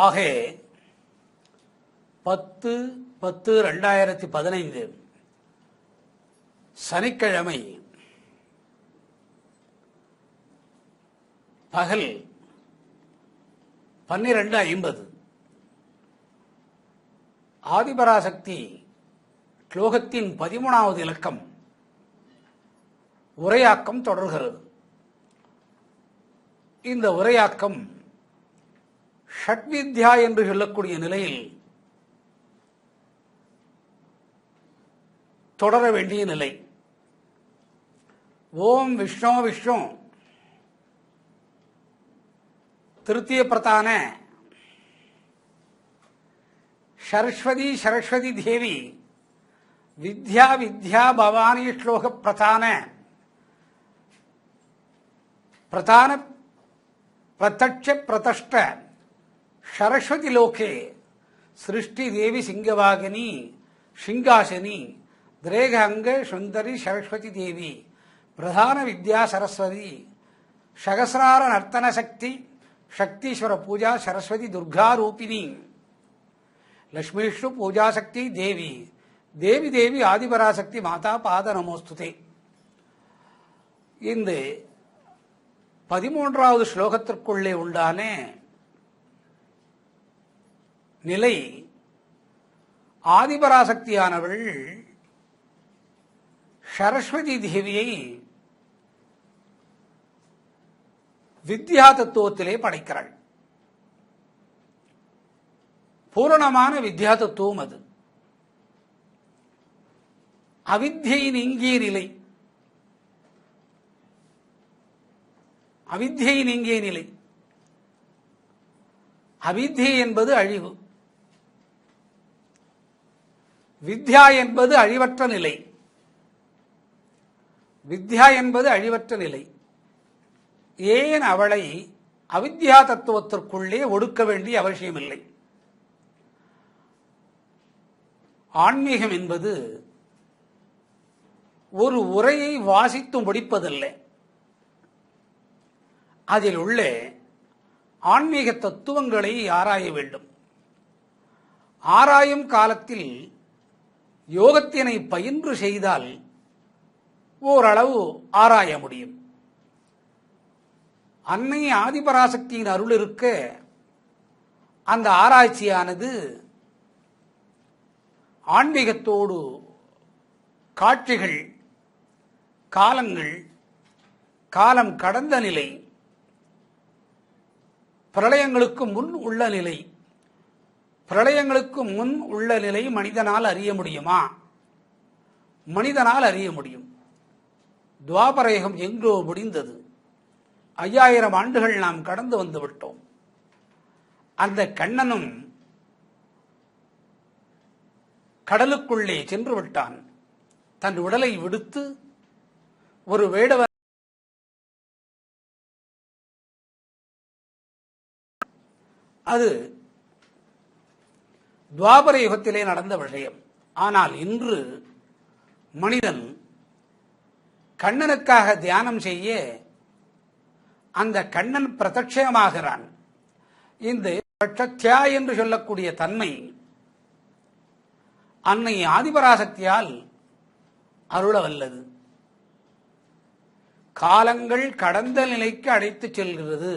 ஆக 10/10/2015 சனிக்கிழமை பகல் 12:50 ஆதிபராசக்தி ஸ்லோகத்தின் 13வது இலக்கம் உரையாக்கம் தொடர்கிறது. இந்த உரையாக்கம் ஷட்வித்யா என்று சொல்லக்கூடிய நிலையில் தொடர வேண்டிய நிலை. ஓம் விஷ்ணு விஷ்ணு திருத்திய பிரதான சரஸ்வதி சரஸ்வதி தேவி வித்யா வித்யா பவானி ஸ்லோக பிரதான பிரத்யட்ச பிரதஷ்ட சரஸ்வதி லோகே சிருஷ்டி தேவி சிங்கவாகினி சிங்காசனி திரேக அங்க சுந்தரி சரஸ்வதி தேவி பிரதான வித்யா சரஸ்வதி சகசிரார நர்த்தன சக்தி சக்தீஸ்வர பூஜா சரஸ்வதி துர்கா ரூபிணி லக்ஷ்மீஷ்ணு பூஜா சக்தி தேவி தேவி தேவி ஆதிபராசக்தி மாதா பாத நமோஸ்துதே. இந்த 13வது ஸ்லோகத்திற்குள்ளே உண்டான நிலை, ஆதிபராசக்தியானவள் சரஸ்வதி தேவியை வித்யா தத்துவத்திலே படைக்கிறாள். பூரணமான வித்யா தத்துவம் அது. அவித்யை நீங்கிய நிலை. அவித்யை நீங்கிய நிலை. அவித்யை என்பது அழிவு, வித்யா என்பது அழிவற்ற நிலை. வித்யா என்பது அழிவற்ற நிலை. ஏன் அவளை அவித்யா தத்துவத்திற்குள்ளே ஒடுக்க வேண்டிய அவசியமில்லை? ஆன்மீகம் என்பது ஒரு உரையை வாசித்து முடிப்பதில்லை. அதில் உள்ள ஆன்மீக தத்துவங்களை ஆராய வேண்டும். ஆராயும் காலத்தில் யோகத்தினை பயின்று செய்தால் ஓரளவு ஆராய முடியும். அன்னை ஆதிபராசக்தியின் அருள் இருக்க அந்த ஆராய்ச்சியானது ஆன்மீகத்தோடு காட்சிகள், காலங்கள், காலம் கடந்த நிலை, பிரளயங்களுக்கு முன் உள்ள நிலை, பிரளயங்களுக்கு முன் உள்ள நிலை மனிதனால் அறிய முடியுமா? மனிதனால் அறிய முடியும். துவாபரயுகம் எங்கோ முடிந்தது. 5000 ஆண்டுகள் நாம் கடந்து வந்து விட்டோம். அந்த கண்ணனும் கடலுக்குள்ளே சென்று விட்டான். தன் உடலை விடுத்து ஒரு வேடவர் அது துவாபர யுகத்திலே நடந்த விஷயம். ஆனால் இன்று மனிதன் கண்ணனுக்காக தியானம் செய்ய அந்த கண்ணன் பிரத்யட்சமாகிறான். இந்த பிரத்யட்சா என்று சொல்லக்கூடிய தன்மை அன்னை ஆதிபராசக்தியால் அருள வல்லது. காலங்கள் கடந்த நிலைக்கு அழைத்து செல்கிறது.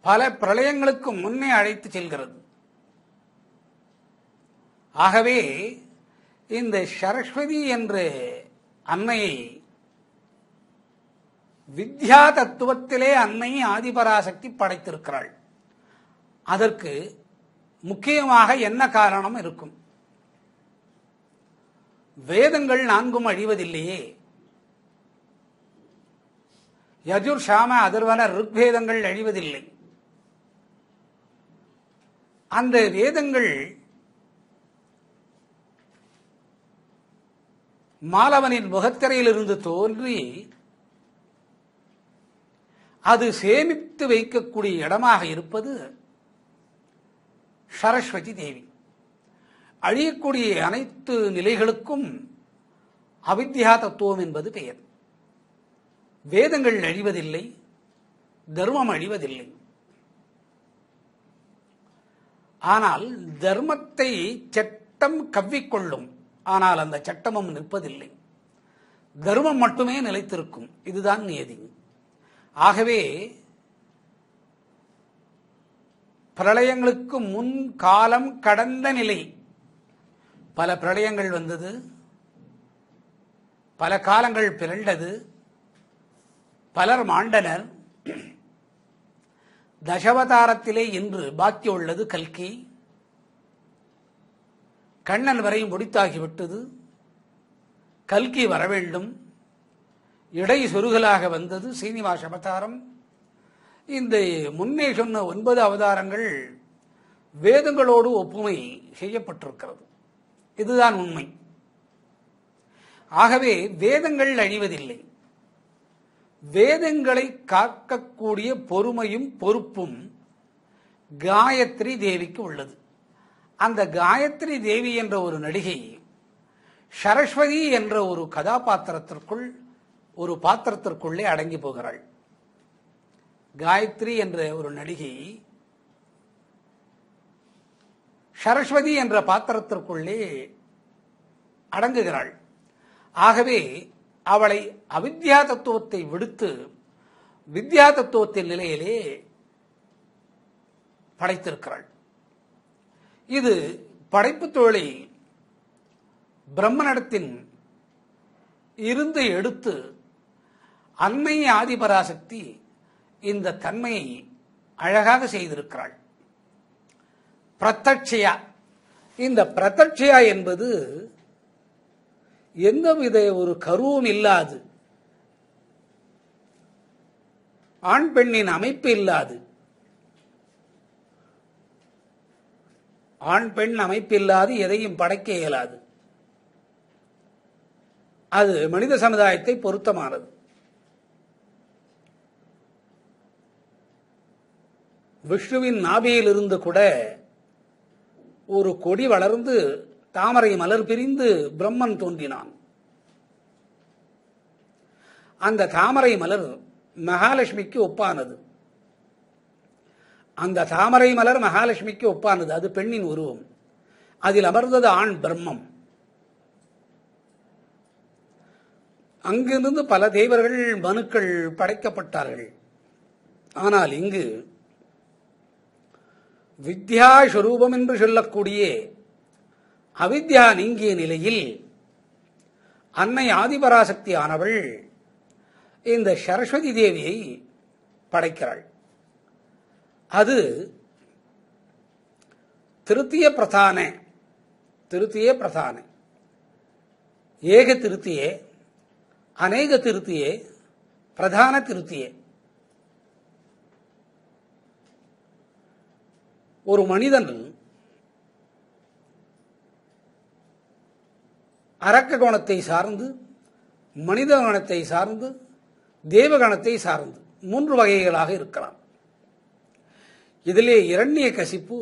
பல பிரளயங்களுக்கு முன்னே அழைத்து செல்கிறது. ஆகவே இந்த சரஸ்வதி என்ற அன்னையை வித்யா தத்துவத்திலே அன்னை ஆதிபராசக்தி படைத்திருக்கிறாள். அதற்கு முக்கியமாக என்ன காரணம் இருக்கும்? வேதங்கள் 4ம் அழிவதில்லையே. யஜுர் சாம அதர்வன ருக்வேதங்கள் அழிவதில்லை. அந்த வேதங்கள் மாலவனின் முகத்திரையிலிருந்து தோன்றி அது சேமித்து வைக்கக்கூடிய இடமாக இருப்பது சரஸ்வதி தேவி. அழியக்கூடிய அனைத்து நிலைகளுக்கும் அவித்யா தத்துவம் என்பது பெயர். வேதங்கள் அழிவதில்லை, தர்மம் அழிவதில்லை. ஆனால் தர்மத்தை சட்டம் கவ்விக்கொள்ளும், ஆனால் அந்த சட்டமும் நிற்பதில்லை. தர்மம் மட்டுமே நிலைத்திருக்கும். இதுதான் நியதி. ஆகவே பிரளயங்களுக்கு முன் காலம் கடந்த நிலை. பல பிரளயங்கள் வந்தது, பல காலங்கள் பிறண்டது, பலர் மாண்டனர். தசவதாரத்திலே இன்று பாக்கி உள்ளது கல்கி. கண்ணன் வரை முடித்தாகிவிட்டது. கல்கி வரவேண்டும். இடை சொருகலாக வந்தது சீனிவாச அவதாரம். இந்த முன்னே சொன்ன 9 அவதாரங்கள் வேதங்களோடு ஒப்புமை செய்யப்பட்டிருக்கிறது. இதுதான் உண்மை. ஆகவே வேதங்கள் அழிவதில்லை. வேதங்களை காக்கக்கூடிய பொறுமையும் பொறுப்பும் காயத்ரி தேவிக்கு உள்ளது. அந்த காயத்ரி தேவி என்ற ஒரு நடிகை சரஸ்வதி என்ற ஒரு கதாபாத்திரத்திற்குள், ஒரு பாத்திரத்திற்குள்ளே அடங்கி போகிறாள். காயத்ரி என்ற ஒரு நடிகை சரஸ்வதி என்ற பாத்திரத்திற்குள்ளே அடங்குகிறாள். ஆகவே அவளை அவித்யா தத்துவத்தை விடுத்து வித்யா தத்துவத்தின் நிலையிலே படைத்திருக்கிறாள். இது படைப்பு தொழிலை பிரம்மனிடத்தின் இருந்து எடுத்து அன்னை ஆதிபராசக்தி இந்த தன்மையை அழகாக செய்திருக்கிறாள். பிரத்யட்சையா. இந்த பிரத்யட்சையா என்பது எந்தவித ஒரு கருவும் இல்லாது, ஆண் பெண்ணின் அமைப்பு இல்லாது, ஆண் பெண் அமைப்பு இல்லாது எதையும் படைக்க இயலாது. அது மனித சமுதாயத்தை பொருத்தமானது. விஷ்ணுவின் நாபியில் இருந்து கூட ஒரு கொடி வளர்ந்து தாமரை மலர் பிரிந்து பிரம்மன் தோன்றினான். அந்த தாமரை மலர் மகாலட்சுமிக்கு ஒப்பானது. அந்த தாமரை மலர் மகாலட்சுமிக்கு ஒப்பானது. அது பெண்ணின் உருவம். அதில் அமர்ந்தது ஆண் பிரம்மம். அங்கிருந்து பல தேவர்கள் மனுக்கள் படைக்கப்பட்டார்கள். ஆனால் இங்கு வித்யா ஸ்வரூபம் என்று சொல்லக்கூடிய அவித்யா நீங்கிய நிலையில் அன்னை ஆதிபராசக்தி ஆனவள் இந்த சரஸ்வதி தேவியை படைக்கிறாள். அது திருத்திய பிரதான, ஏக திருத்தியே, அநேக திருத்தியே, பிரதான திருத்தியே. ஒரு மனிதன் அரக்க குணத்தை சார்ந்து, மனித குணத்தை சார்ந்து, தேவகணத்தை சார்ந்து 3 வகைகளாக இருக்கலாம். இதிலே இரண்யகசிப்பு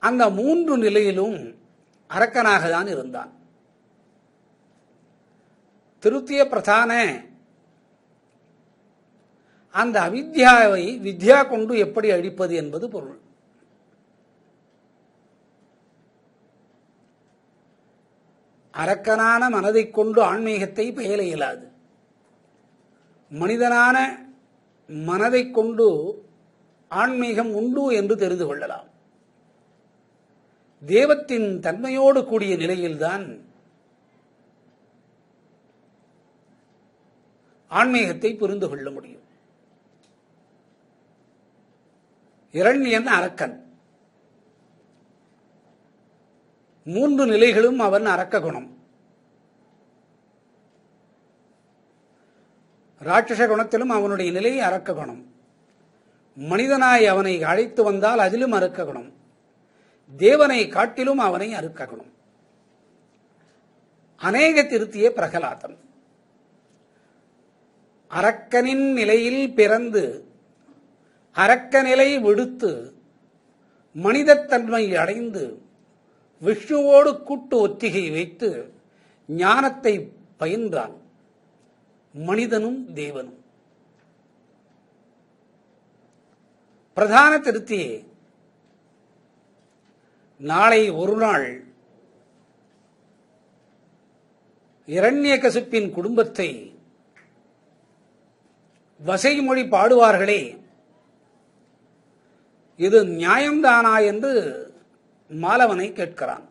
அந்த 3 நிலையிலும் அரக்கனாக தான் இருந்தான். திருத்திய பிரதான அந்த அவித்யாவை வித்யா கொண்டு எப்படி அழிப்பது என்பது பொருள். அரக்கனான மனதை கொண்டு ஆன்மீகத்தை பயில இயலாது. மனிதனான மனதை கொண்டு ஆன்மீகம் உண்டு என்று தெரிந்து கொள்ளலாம். தேவத்தின் தன்மையோடு கூடிய நிலையில்தான் ஆன்மீகத்தை புரிந்து கொள்ள முடியும். இரண்யன் அரக்கன். 3 நிலைகளும் அவன் அரக்க குணம். ராட்சச குணத்திலும் அவனுடைய நிலை அரக்க குணம். மனிதனாய் அவனை அழைத்து வந்தால் அதிலும் அரக்க குணம். தேவனை காட்டிலும் அவனை அரக்க குணம். அநேக திருத்திய பிரகலாதன். அரக்கனின் நிலையில் பிறந்து அரக்க நிலை விடுத்து மனிதத்தன்மை அடைந்து விஷ்ணுவோடு கூட்டு ஒத்திகை வைத்து ஞானத்தை பயின்றான். மனிதனும் தேவனும். பிரதான திருத்தியே நாளை ஒரு நாள் இரண்யகசிப்பின் குடும்பத்தை வசைமொழி பாடுவார்களே, இது நியாயம்தானா என்று மாலவனை கேட்கிறான்.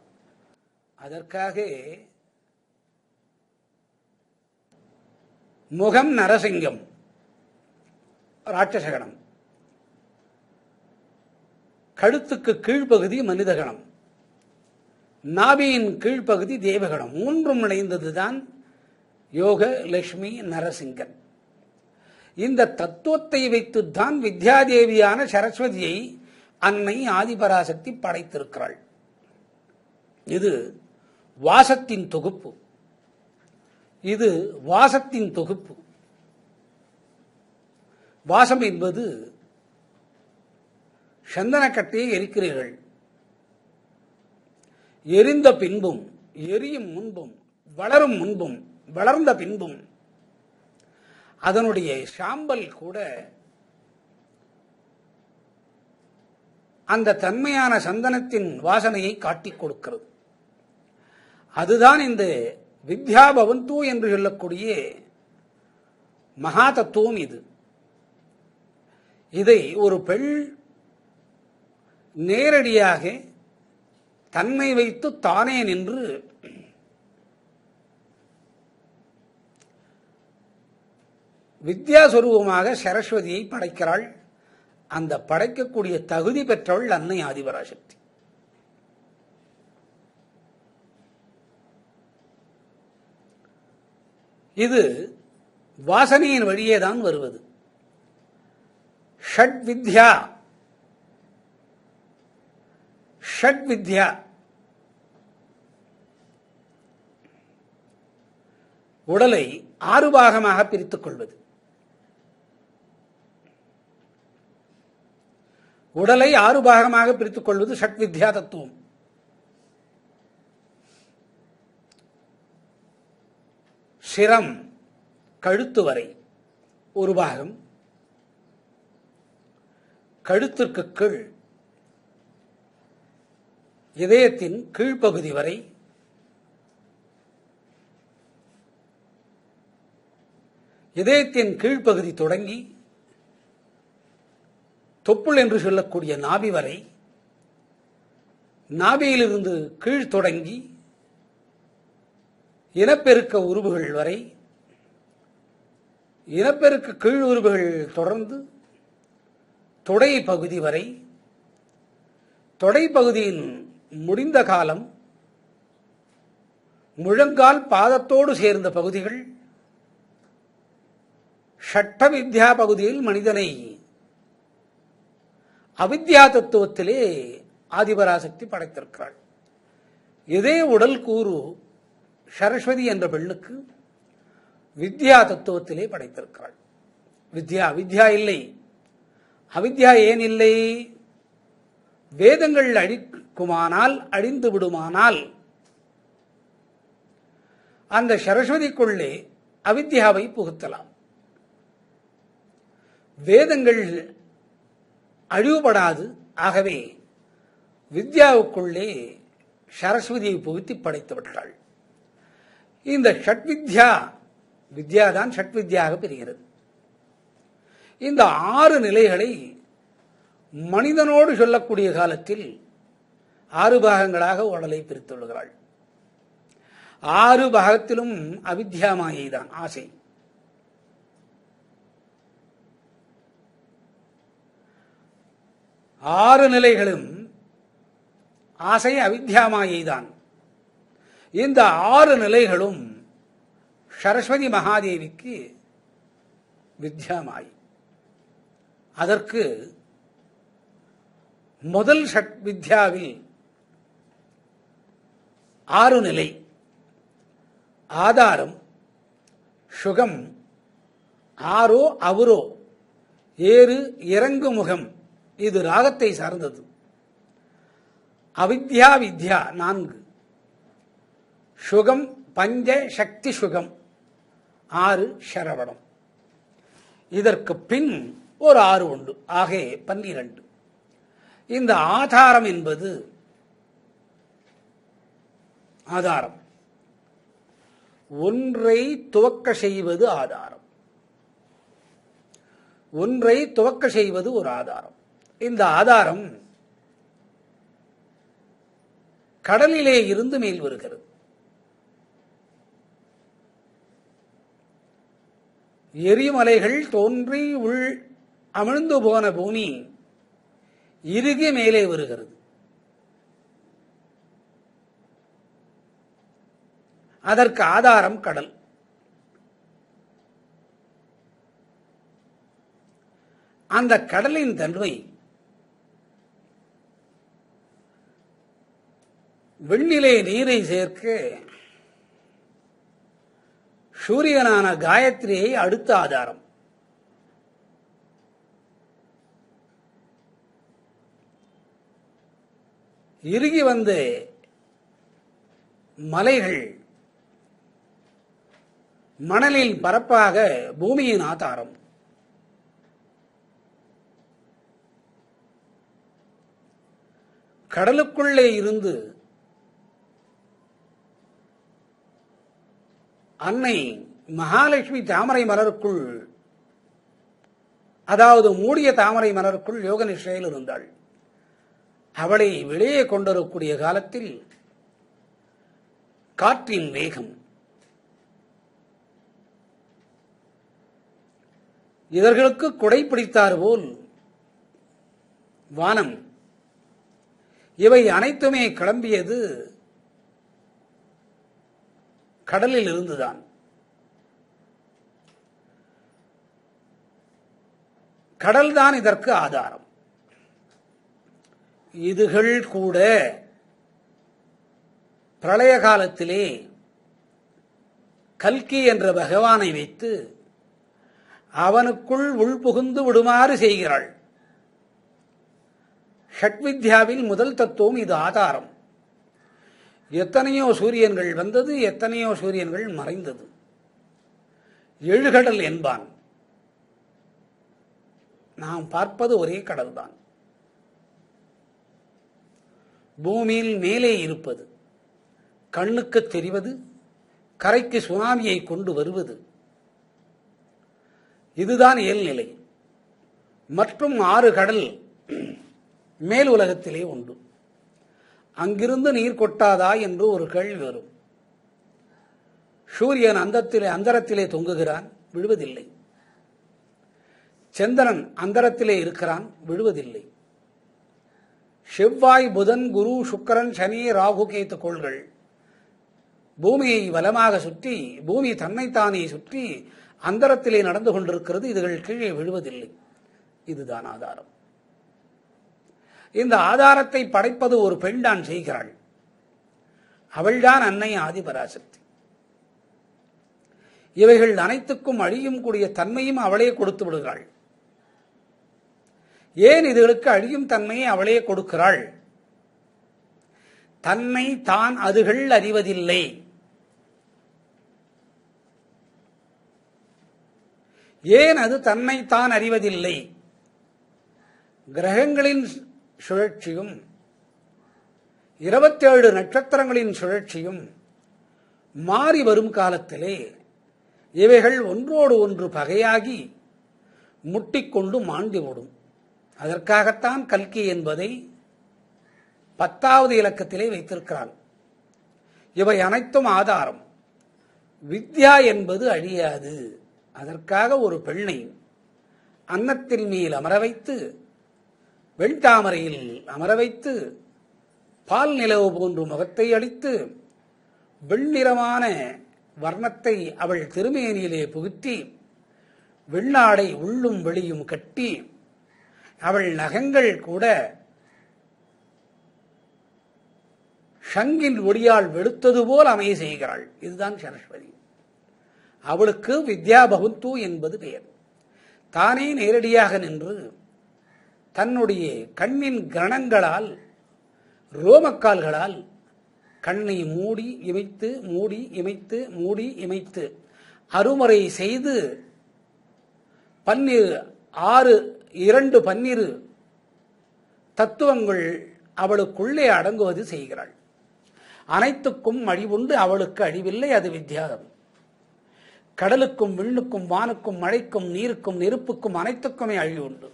அதற்காக முகம் நரசிங்கம் ராட்சசகணம், கழுத்துக்கு கீழ்ப்பகுதி மனிதகணம், நாபியின் கீழ்ப்பகுதி தேவகணம், மூன்றும் இணைந்ததுதான் யோக லட்சுமி நரசிங்கன். இந்த தத்துவத்தை வைத்துத்தான் வித்யாதேவியான சரஸ்வதியை அன்னை ஆதிபராசக்தி படைத்திருக்கிறாள். இது வாசத்தின் தொகுப்பு. இது வாசத்தின் தொகுப்பு. வாசம் என்பது சந்தனக்கட்டையை எரிக்கிறீர்கள். எரிந்த பின்பும், எரியும் முன்பும், வளரும் முன்பும், வளர்ந்த பின்பும் அதனுடைய சாம்பல் கூட அந்த தன்மையான சந்தனத்தின் வாசனையை காட்டிக் கொடுக்கிறது. அதுதான் இந்த வித்யா பவந்து என்று சொல்லக்கூடிய மகா தத்துவம். இதை ஒரு பெண் நேரடியாக தன்மை வைத்து தானே நின்று வித்யாஸ்வரூபமாக சரஸ்வதியை படைக்கிறாள். அந்த படைக்கக்கூடிய தகுதி பெற்றவள் அன்னை ஆதிபராசக்தி. இது வாசனையின் வழியே தான் வருவது. ஷட் வித்யா, ஷட் வித்யா உடலை 6 பாகமாக பிரித்துக் கொள்வது. உடலை 6 பாகமாக பிரித்துக் கொள்வது ஷட் வித்யா தத்துவம். சிரம் கழுத்து வரை ஒரு பாகம், கழுத்திற்கு கீழ் இதயத்தின் கீழ்ப்பகுதி வரை, இதயத்தின் கீழ்ப்பகுதி தொடங்கி தொப்புள் என்று சொல்லக்கூடிய நாபி வரை, நாபியிலிருந்து கீழ் தொடங்கி இனப்பெருக்க உறுப்புகள் வரை, இனப்பெருக்க கீழ் உறுப்புகள் தொடர்ந்து தொடை பகுதி வரை, தொடை பகுதியின் முடிந்த காலம் முழங்கால் பாதத்தோடு சேர்ந்த பகுதிகள், ஷட்ட வித்யா பகுதியில் மனிதனை அவித்யா தத்துவத்திலே ஆதிபராசக்தி படைத்திருக்கிறாள். இதே உடல் கூறு சரஸ்வதி என்ற பெண்ணுக்கு வித்யா தத்துவத்திலே படைத்திருக்கிறாள். வித்யா வித்யா இல்லை. அவித்யா ஏன் இல்லை? வேதங்கள் அழிக்குமானால், அழிந்து விடுமானால் அந்த சரஸ்வதிக்குள்ளே அவித்யாவை புகுத்தலாம். வேதங்கள் அழிவுபடாது. ஆகவே வித்யாவுக்குள்ளே சரஸ்வதியை புகுத்தி படைத்து விட்டாள். இந்த ஷட்வித்யா, வித்யாதான் ஷட்வித்யாக பெறுகிறது. இந்த 6 நிலைகளை மனிதனோடு சொல்லக்கூடிய காலத்தில் 6 பாகங்களாக உடலை பிரித்துள்ளாள். 6 பாகத்திலும் அவித்யா மாயை தான், ஆசை. 6 நிலைகளும் ஆசை அவித்யா மாயை தான். இந்த 6 நிலைகளும் சரஸ்வதி மகாதேவிக்கு வித்யாமாய். அதற்கு முதல் ஷட் வித்யாவில் 6 நிலை. ஆதாரம், சுகம், ஆரோ அவரோ, ஏறு இறங்கு முகம், இது ராகத்தை சார்ந்தது. அவித்யா வித்யா 4, சுகம் பஞ்ச சக்தி சுகம் 6 சரவணம். இதற்கு பின் ஒரு 6 உண்டு. ஆக 12. இந்த ஆதாரம் என்பது ஆதாரம். ஒன்றை துவக்க செய்வது ஆதாரம். ஒன்றை துவக்க செய்வது ஒரு ஆதாரம். இந்த ஆதாரம் கடலிலே இருந்து மேல் வருகிறது. எரிமலைகள் தோன்றி உள் அமிழ்ந்து போன பூமி இறுகி மேலே வருகிறது. அதற்கு ஆதாரம் கடல். அந்த கடலின் தன்மை வெண்ணிலே நீரை சேர்க்க சூரியனான காயத்ரியை அடுத்த ஆதாரம். இறுகி வந்த மலைகள் மணலில் பரப்பாக பூமியின் ஆதாரம். கடலுக்குள்ளே இருந்து அன்னை மகாலட்சுமி தாமரை மலருக்குள், அதாவது மூடிய தாமரை மலருக்குள் யோக நிஷ்டையில் இருந்தாள். அவளை வெளியே கொண்டிருக்கக்கூடிய காலத்தில் காற்றின் வேகம், இவர்களுக்கு குடை பிடித்தார் போல் வானம், இவை அனைத்துமே கிளம்பியது கடலில் இருந்துதான். கடல்தான் இதற்கு ஆதாரம். இதுகள் கூட பிரளய காலத்திலே கல்கி என்ற பகவானை வைத்து அவனுக்குள் உள்புகுந்து விடுமாறு செய்கிறாள். ஷட்வித்யாவில் முதல் தத்துவம் இது ஆதாரம். எத்தனையோ சூரியன்கள் வந்தது, எத்தனையோ சூரியன்கள் மறைந்தது. எழுகடல் என்பான். நாம் பார்ப்பது ஒரே கடல்தான். பூமியில் மேலே இருப்பது, கண்ணுக்கு தெரிவது, கரைக்கு சுனாமியை கொண்டு வருவது, இதுதான் இயல்நிலை. மற்றும் 6 கடல் மேல் உலகத்திலே உண்டு. அங்கிருந்து நீர் கொட்டாதா என்று ஒரு கேள்வி வரும். சூரியன் அந்தரத்திலே தொங்குகிறான், விழுவதில்லை. சந்திரன் அந்தரத்திலே இருக்கிறான், விழுவதில்லை. செவ்வாய், புதன், குரு, சுக்கிரன், சனி, ராகு, கேத்து கோள்கள் பூமியை வலமாக சுற்றி, பூமி தன்னைத்தானே சுற்றி அந்தரத்திலே நடந்து கொண்டிருக்கிறது. இதுகள் கீழே விழுவதில்லை. இதுதான் ஆதாரம். இந்த ஆதாரத்தை படைப்பது ஒரு பெண் தான் செய்கிறாள். அவள்தான் அன்னை ஆதிபராசக்தி. இவைகள் அனைத்துக்கும் அழியும் கூடிய தன்மையும் அவளே கொடுத்து விடுகிறாள். ஏன் இதுகளுக்கு அழியும் தன்மையை அவளே கொடுக்கிறாள்? தன்னை தான் அதுகள் அறிவதில்லை. ஏன் அது தன்னை தான் அறிவதில்லை? கிரகங்களின் சுழற்சியும் 27 நட்சத்திரங்களின் சுழற்சியும் மாறி வரும் காலத்திலே இவைகள் ஒன்றோடு ஒன்று பகையாகி முட்டிக்கொண்டு மாண்டிவிடும். அதற்காகத்தான் கல்கி என்பதை 10வது இலக்கத்திலே வைத்திருக்கிறான். இவை அனைத்தும் ஆதாரம். வித்யா என்பது அழியாது. அதற்காக ஒரு பெண்ணை அன்னத்தின் மேல் அமர வைத்து, வெண்தாமரையில் அமர வைத்து, பால் நிலவு போன்று முகத்தை அளித்து, வெண்ணிறமான வர்ணத்தை அவள் திருமேனியிலே புகுத்தி, வெண்ணாடை உள்ளும் வெளியும் கட்டி, அவள் நகங்கள் கூட சங்கின் ஒடியால் வெளுத்தது போல் அமைய செய்கிறாள். இதுதான் சரஸ்வதி. அவளுக்கு வித்யா பகுந்து என்பது பெயர். தானே நேரடியாக நின்று தன்னுடைய கண்ணின் கிரணங்களால், ரோமக்கால்களால் கண்ணை மூடி இமைத்து மூடி இமைத்து மூடி இமைத்து அருமுறை செய்து 2 பன்னிரு தத்துவங்கள் அவளுக்குள்ளே அடங்குவது செய்கிறாள். அனைத்துக்கும் அழிவுண்டு, அவளுக்கு அழிவில்லை, அது வித்யாதம். கடலுக்கும் விண்ணுக்கும் வானுக்கும் மழைக்கும் நீருக்கும் நெருப்புக்கும் அனைத்துக்குமே அழிவு உண்டு.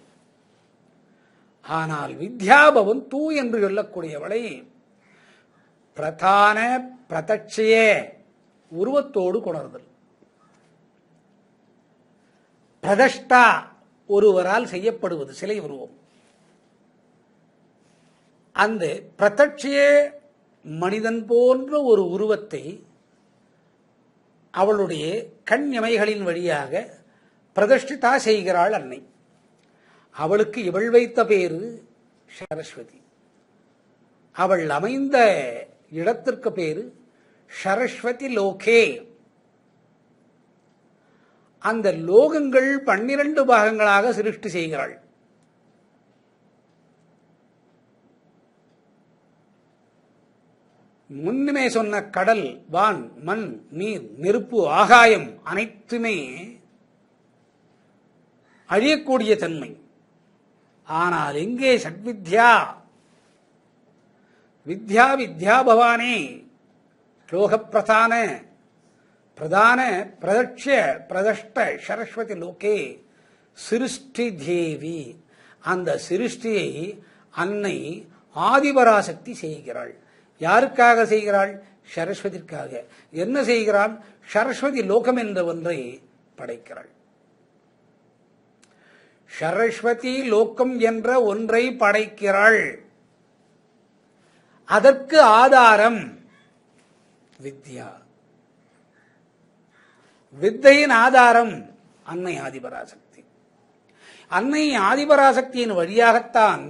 ஆனால் வித்யாபவன் தூ என்று சொல்லக்கூடியவளை பிரதான பிரதட்சையே உருவத்தோடு கொணர்தல். பிரதஷ்டா ஒருவரால் செய்யப்படுவது சிலை உருவம். அந்த பிரதட்சையே மனிதன் போன்ற ஒரு உருவத்தை அவளுடைய கண் இமைகளின் வழியாக பிரதிஷ்டிதா செய்கிறாள் அன்னை. அவளுக்கு இவள் வைத்த பேரு சரஸ்வதி. அவள் அமைந்த இடத்திற்கு பேரு சரஸ்வதி லோகே. அந்த லோகங்கள் 12 பாகங்களாக சிருஷ்டி செய்கிறாள். முன்னுமே சொன்ன கடல், வான், மண், நீர், நெருப்பு, ஆகாயம் அனைத்துமே அழியக்கூடிய தன்மை. ஆனால் எங்கே சட்வித்யா? வித்யா வித்யா பவானே லோகப்பிரதான பிரதான பிரதட்ச பிரதஷ்ட சரஸ்வதி லோகே சிருஷ்டி தேவி. அந்த சிருஷ்டியை அன்னை ஆதிபராசக்தி செய்கிறாள். யாருக்காக செய்கிறாள்? சரஸ்வதிக்காக. என்ன செய்கிறாள்? சரஸ்வதி லோகம் என்ற ஒன்றை படைக்கிறாள். சரஸ்வதி லோகம் என்ற ஒன்றை படைக்கிறாள். அதற்கு ஆதாரம் வித்யா. வித்தையின் ஆதாரம் அன்னை ஆதிபராசக்தி. அன்னை ஆதிபராசக்தியின் வழியாகத்தான்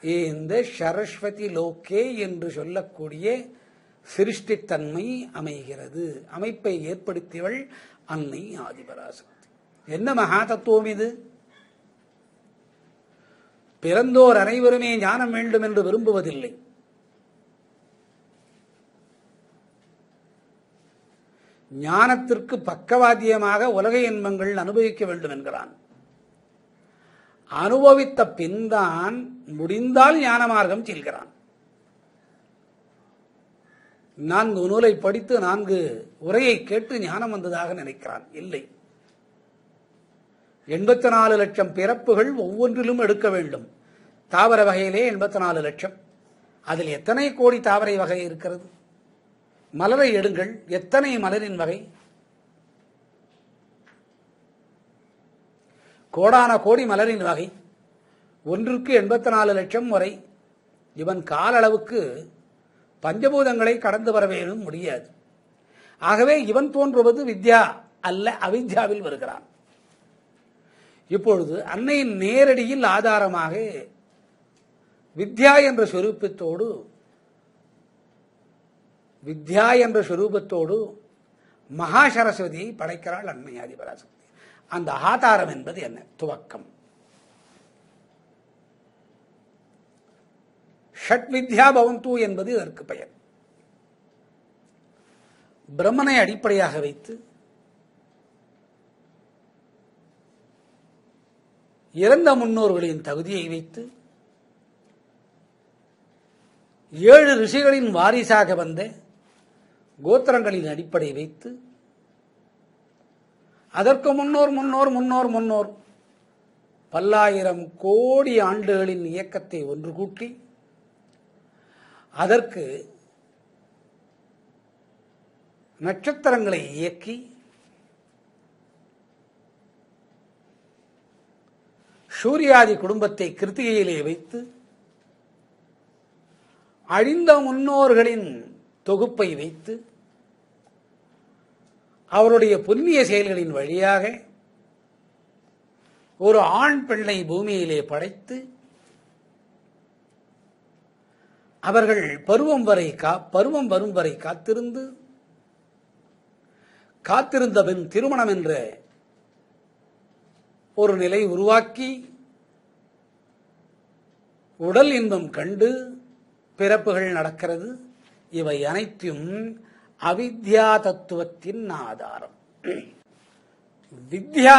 இந்த சரஸ்வதி லோகே என்று சொல்லக்கூடிய சிருஷ்டித்தன்மை அமைகிறது. அமைப்பை ஏற்படுத்தியவள் அன்னை ஆதிபராசக்தி. என்ன மகா தத்துவம் இது? பிறந்தோர் அனைவருமே ஞானம் வேண்டும் என்று விரும்புவதில்லை. ஞானத்திற்கு பக்கவாத்தியமாக உலக இன்பங்கள் அனுபவிக்க வேண்டும் என்கிறான். அனுபவித்த பின்தான் முடிந்தால் ஞான மார்க்கம் செல்கிறான். 4 நூலை படித்து 4 உரையை கேட்டு ஞானம் வந்ததாக நினைக்கிறான். இல்லை. 84 லட்சம் பிறப்புகள் ஒவ்வொன்றிலும் எடுக்க வேண்டும். தாவர வகையிலே 84 லட்சம். அதில் எத்தனை கோடி தாவரை வகை இருக்கிறது? மலரை எடுங்கள், எத்தனை மலரின் வகை? கோடான கோடி மலரின் வகை. ஒன்றுக்கு 84 லட்சம் வரை. இவன் கால அளவுக்கு பஞ்சபூதங்களை கடந்து வரவேனும் முடியாது. ஆகவே இவன் தோன்றுவது வித்யா அல்ல, அவித்யாவில் வருகிறான். இப்பொழுது அன்னையின் நேரடியில் ஆதாரமாக வித்யா என்ற ஸ்வரூபத்தோடு மகா சரஸ்வதியை படைக்கிறாள் அன்னை ஆதிபராசக்தி. அந்த ஆதாரம் என்பது என்ன? துவக்கம். ஷட் வித்யா பவந்து என்பது இதற்கு பெயர். பிரம்மனை அடிப்படையாக வைத்து இறந்த முன்னோர்களின் தகுதியை வைத்து 7 ரிஷிகளின் வாரிசாக வந்த கோத்திரங்களின் அடிப்படை வைத்து அதற்கு முன்னோர் பல்லாயிரம் கோடி ஆண்டுகளின் இயக்கத்தை ஒன்று கூட்டி அதற்கு நட்சத்திரங்களை இயக்கி சூரியாதி குடும்பத்தை கிருத்திகையிலே வைத்து அழிந்த முன்னோர்களின் தொகுப்பை வைத்து அவருடைய புண்ணிய செயல்களின் வழியாக ஒரு ஆண் பிள்ளை பூமியிலே படைத்து அவர்கள் பருவம் வரும் வரை காத்திருந்த பின் திருமணம் என்ற ஒரு நிலை உருவாக்கி உடல் இன்பம் கண்டு பிறப்புகள் நடக்கிறது. இவை அனைத்தும் அவித்யா தத்துவத்தின் ஆதாரம். வித்யா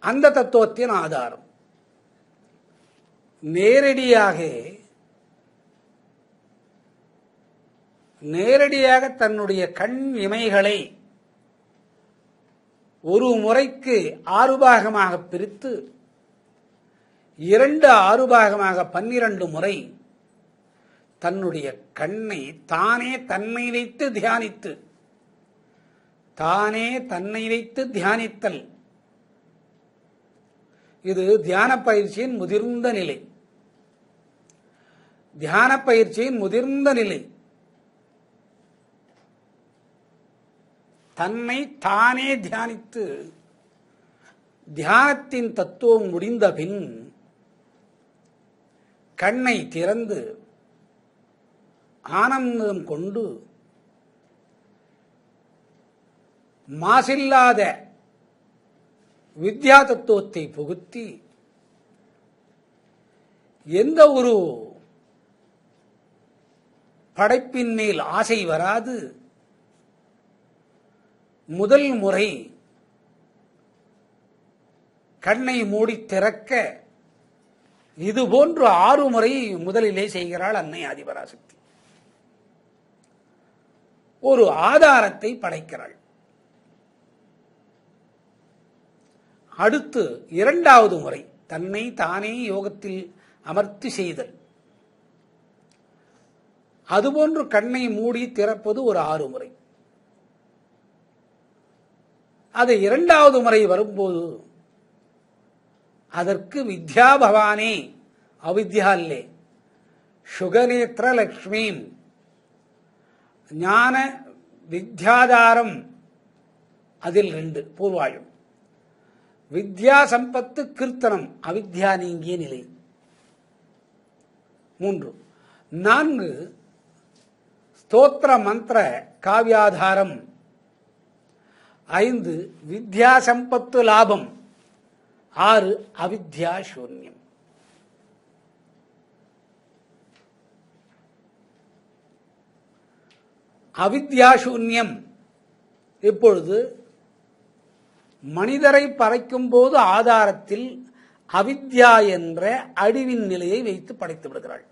அந்த தத்துவத்தின் ஆதாரம். நேரடியாக நேரடியாக தன்னுடைய கண் இமைகளை ஒரு முறைக்கு 6 பாகமாக பிரித்து 2 6 பாகமாக 12 முறை தன்னுடைய கண்ணை தானே தன்னை வைத்து தியானித்தல். இது தியான பயிற்சியின் முதிர்ந்த நிலை. தன்னை தானே தியானித்து தியானத்தின் தத்துவம் முடிந்த பின் கண்ணை திறந்து ஆனந்தம் கொண்டு மாசில்லாத வித்யா தத்துவத்தை புகுத்தி எந்த ஒரு படைப்பின் மேல் ஆசை வராது முதல் முறை கண்ணை மூடி திறக்க இதுபோன்று 6 முறை முதலிலே செய்கிறாள் அன்னை ஆதிபராசக்தி. ஒரு ஆதாரத்தை படைக்கிறாள். அடுத்து 2வது முறை தன்னை தானே யோகத்தில் அமர்த்தி செய்தல். அதுபோன்று கண்ணை மூடி திறப்பது ஒரு 6 முறை. அது 2வது முறை வரும்போது அதற்கு வித்யா பவானே அவித்யால்லே சுகநேத்திர லக்ஷ்மீம் ஞான வித்யாதாரம் அதில் 2 பூர்வாயும் வித்யா சம்பத்து கீர்த்தனம் அவித்யா நீங்கிய நிலை 3 4 ஸ்தோத்திர மந்திர காவியாதாரம் 5 வித்யா சம்பத்து லாபம் 6 அவித்யா சூன்யம். அவித்யா சூன்யம் இப்பொழுது மனிதரை படைக்கும் போது ஆதாரத்தில் அவித்யா என்ற அழிவின் நிலையை வைத்து படைத்து விடுகிறாள்.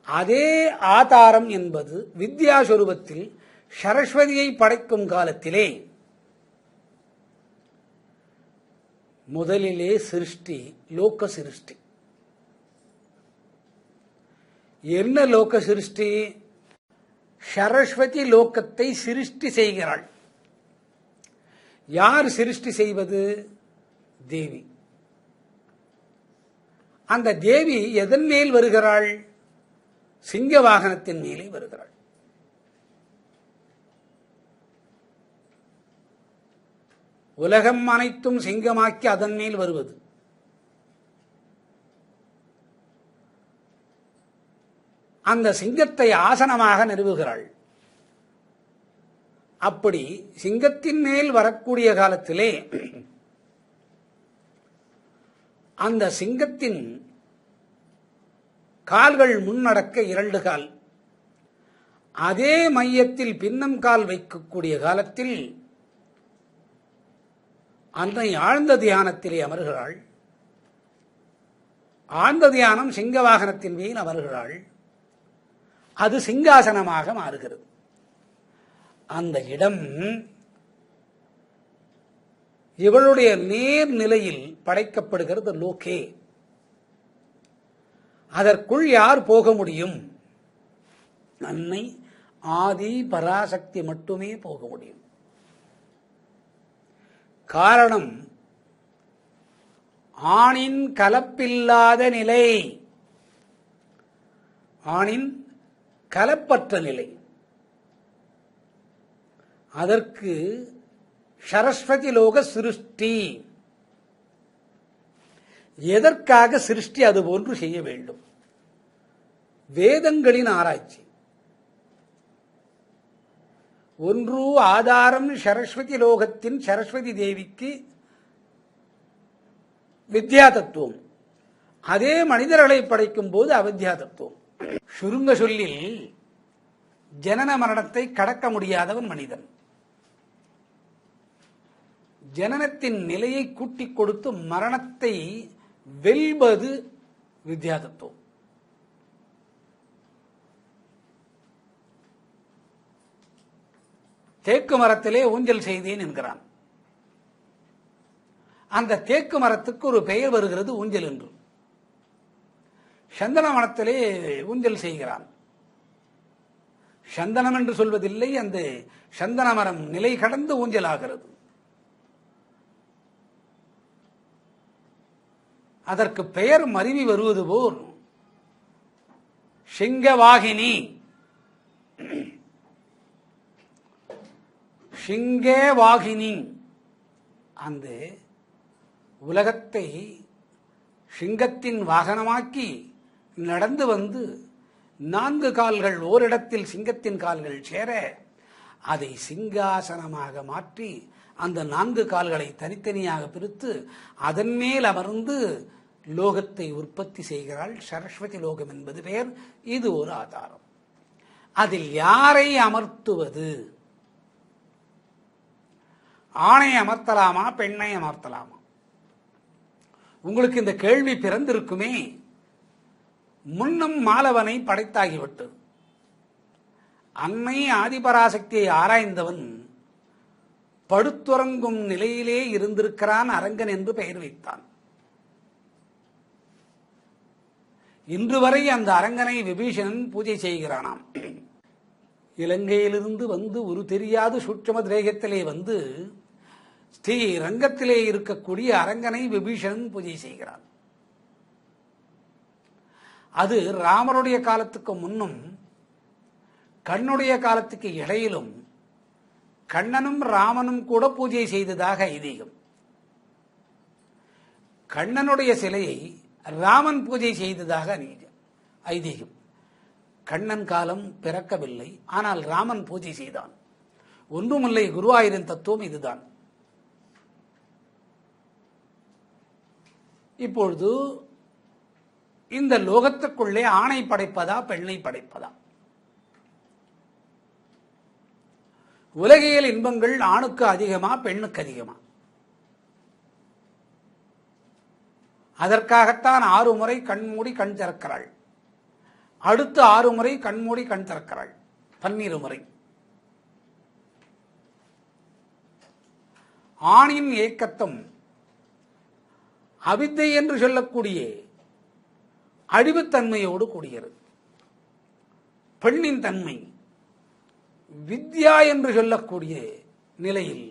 அதே ஆதாரம் என்பது வித்யாஸ்வரூபத்தில் சரஸ்வதியை படைக்கும் காலத்திலே முதலிலே சிருஷ்டி லோக சிருஷ்டி. என்ன லோக சிருஷ்டி? சரஸ்வதி லோகத்தை சிருஷ்டி செய்கிறாள். யார் சிருஷ்டி செய்வது? தேவி. அந்த தேவி எதன் மேல் வருகிறாள்? சிங்க வாகனத்தின் மேலே வருகிறாள். உலகம் அனைத்தும் சிங்கமாக்கி அதன் மேல் வருவது. அந்த சிங்கத்தை ஆசனமாக நிறுவுகிறாள். அப்படி சிங்கத்தின் மேல் வரக்கூடிய காலத்திலே அந்த சிங்கத்தின் கால்கள் முன்னடக்க 2 கால், அதே மையத்தில் பின்னம் கால் வைக்கக்கூடிய காலத்தில் அன்னை ஆழ்ந்த தியானத்திலே அமர்கிறாள். ஆழ்ந்த தியானம் சிங்க வாகனத்தின் மேல் அமர்கிறாள். அது சிங்காசனமாக மாறுகிறது. அந்த இடம் இவளுடைய நேர் நிலையில் படைக்கப்படுகிறது லோகே. அதற்குள் யார் போக முடியும்? அன்னை ஆதி பராசக்தி மட்டுமே போக முடியும். காரணம், ஆணின் கலப்பில்லாத நிலை, ஆணின் கலப்பற்ற நிலை. அதற்கு சரஸ்வதி லோக சிருஷ்டி. எதற்காக சிருஷ்டி அதுபோன்று செய்ய வேண்டும்? வேதங்களின் ஆராய்ச்சி. ஒன்று ஆதாரம் சரஸ்வதி லோகத்தின் சரஸ்வதி தேவிக்கு வித்யா தத்துவம். அதே மனிதர்களை படைக்கும் போது அவித்யா தத்துவம். சுருங்க சொல்லில் ஜனன மரணத்தை கடக்க முடியாதவன் மனிதன். ஜனனத்தின் நிலையை கூட்டிக் கொடுத்து மரணத்தை வெல்வது வித்யா தத்துவம். தேக்கு மரத்திலே ஊஞ்சல் செய்தேன் என்கிறான். அந்த தேக்கு மரத்துக்கு ஒரு பெயர் வருகிறது ஊஞ்சல் என்று. சந்தன மரத்திலே ஊஞ்சல் செய்கிறான். சந்தனம் என்று சொல்வதில்லை, அந்த சந்தன மரம் நிலை கடந்து ஊஞ்சலாகிறது. அதற்கு பெயர் மருவி வருவது போல் சிங்கவாகினி, சிங்கவாகினி, அந்த உலகத்தை சிங்கத்தின் வாகனமாக்கி நடந்து வந்து 4 கால்கள் ஓரிடத்தில் சிங்கத்தின் கால்கள் சேர அதை சிங்காசனமாக மாற்றி அந்த 4 கால்களை தனித்தனியாக பிரித்து அதன் மேல் அமர்ந்து லோகத்தை உற்பத்தி செய்கிறாள். சரஸ்வதி லோகம் என்பது பெயர். இது ஒரு ஆதாரம். அதில் யாரை அமர்த்துவது? ஆணை அமர்த்தலாமா, பெண்ணை அமர்த்தலாமா? உங்களுக்கு இந்த கேள்வி பிறந்திருக்குமே. முன்னும் மாலவனை படைத்தாகிவிட்டது. அன்னை ஆதிபராசக்தியை ஆராய்ந்தவன் படுத்துறங்கும் நிலையிலே இருந்திருக்கிறான் அரங்கன் என்று பெயர் வைத்தான். இன்று வரை அந்த அரங்கனை விபீஷணன் பூஜை செய்கிறானாம். இலங்கையிலிருந்து வந்து ஒரு தெரியாது சூட்சம திரேகத்திலே வந்து ஸ்ரீ ரங்கத்திலே இருக்கக்கூடிய அரங்கனை விபீஷணன் பூஜை செய்கிறான். அது ராமருடைய காலத்துக்கு முன்னும் கண்ணுடைய காலத்துக்கு இடையிலும் கண்ணனும் ராமனும் கூட பூஜை செய்ததாக ஐதீகம். கண்ணனுடைய சிலையை ராமன் பூஜை செய்ததாக ஐதீகம். கண்ணன் காலம் பிறக்கவில்லை, ஆனால் ராமன் பூஜை செய்தான். ஒன்றுமில்லை, குருவாயூரின் தத்துவம் இதுதான். இப்பொழுது இந்த லோகத்துக்குள்ளே ஆணை படைப்பதா, பெண்ணை படைப்பதா? உலகியல் இன்பங்கள் ஆணுக்கு அதிகமா, பெண்ணுக்கு அதிகமா? அதற்காகத்தான் 6 முறை கண்மூடி கண் திறக்கிறாள். அடுத்து 6 முறை கண்மூடி கண் திறக்கிறாள். 12 முறை. ஆணின் ஏக்கத்தம் அவித்தை என்று சொல்லக்கூடிய அழிவுத்தன்மையோடு கூடுகிறது. பெண்ணின் தன்மை வித்யா என்று சொல்லக்கூடிய நிலையில்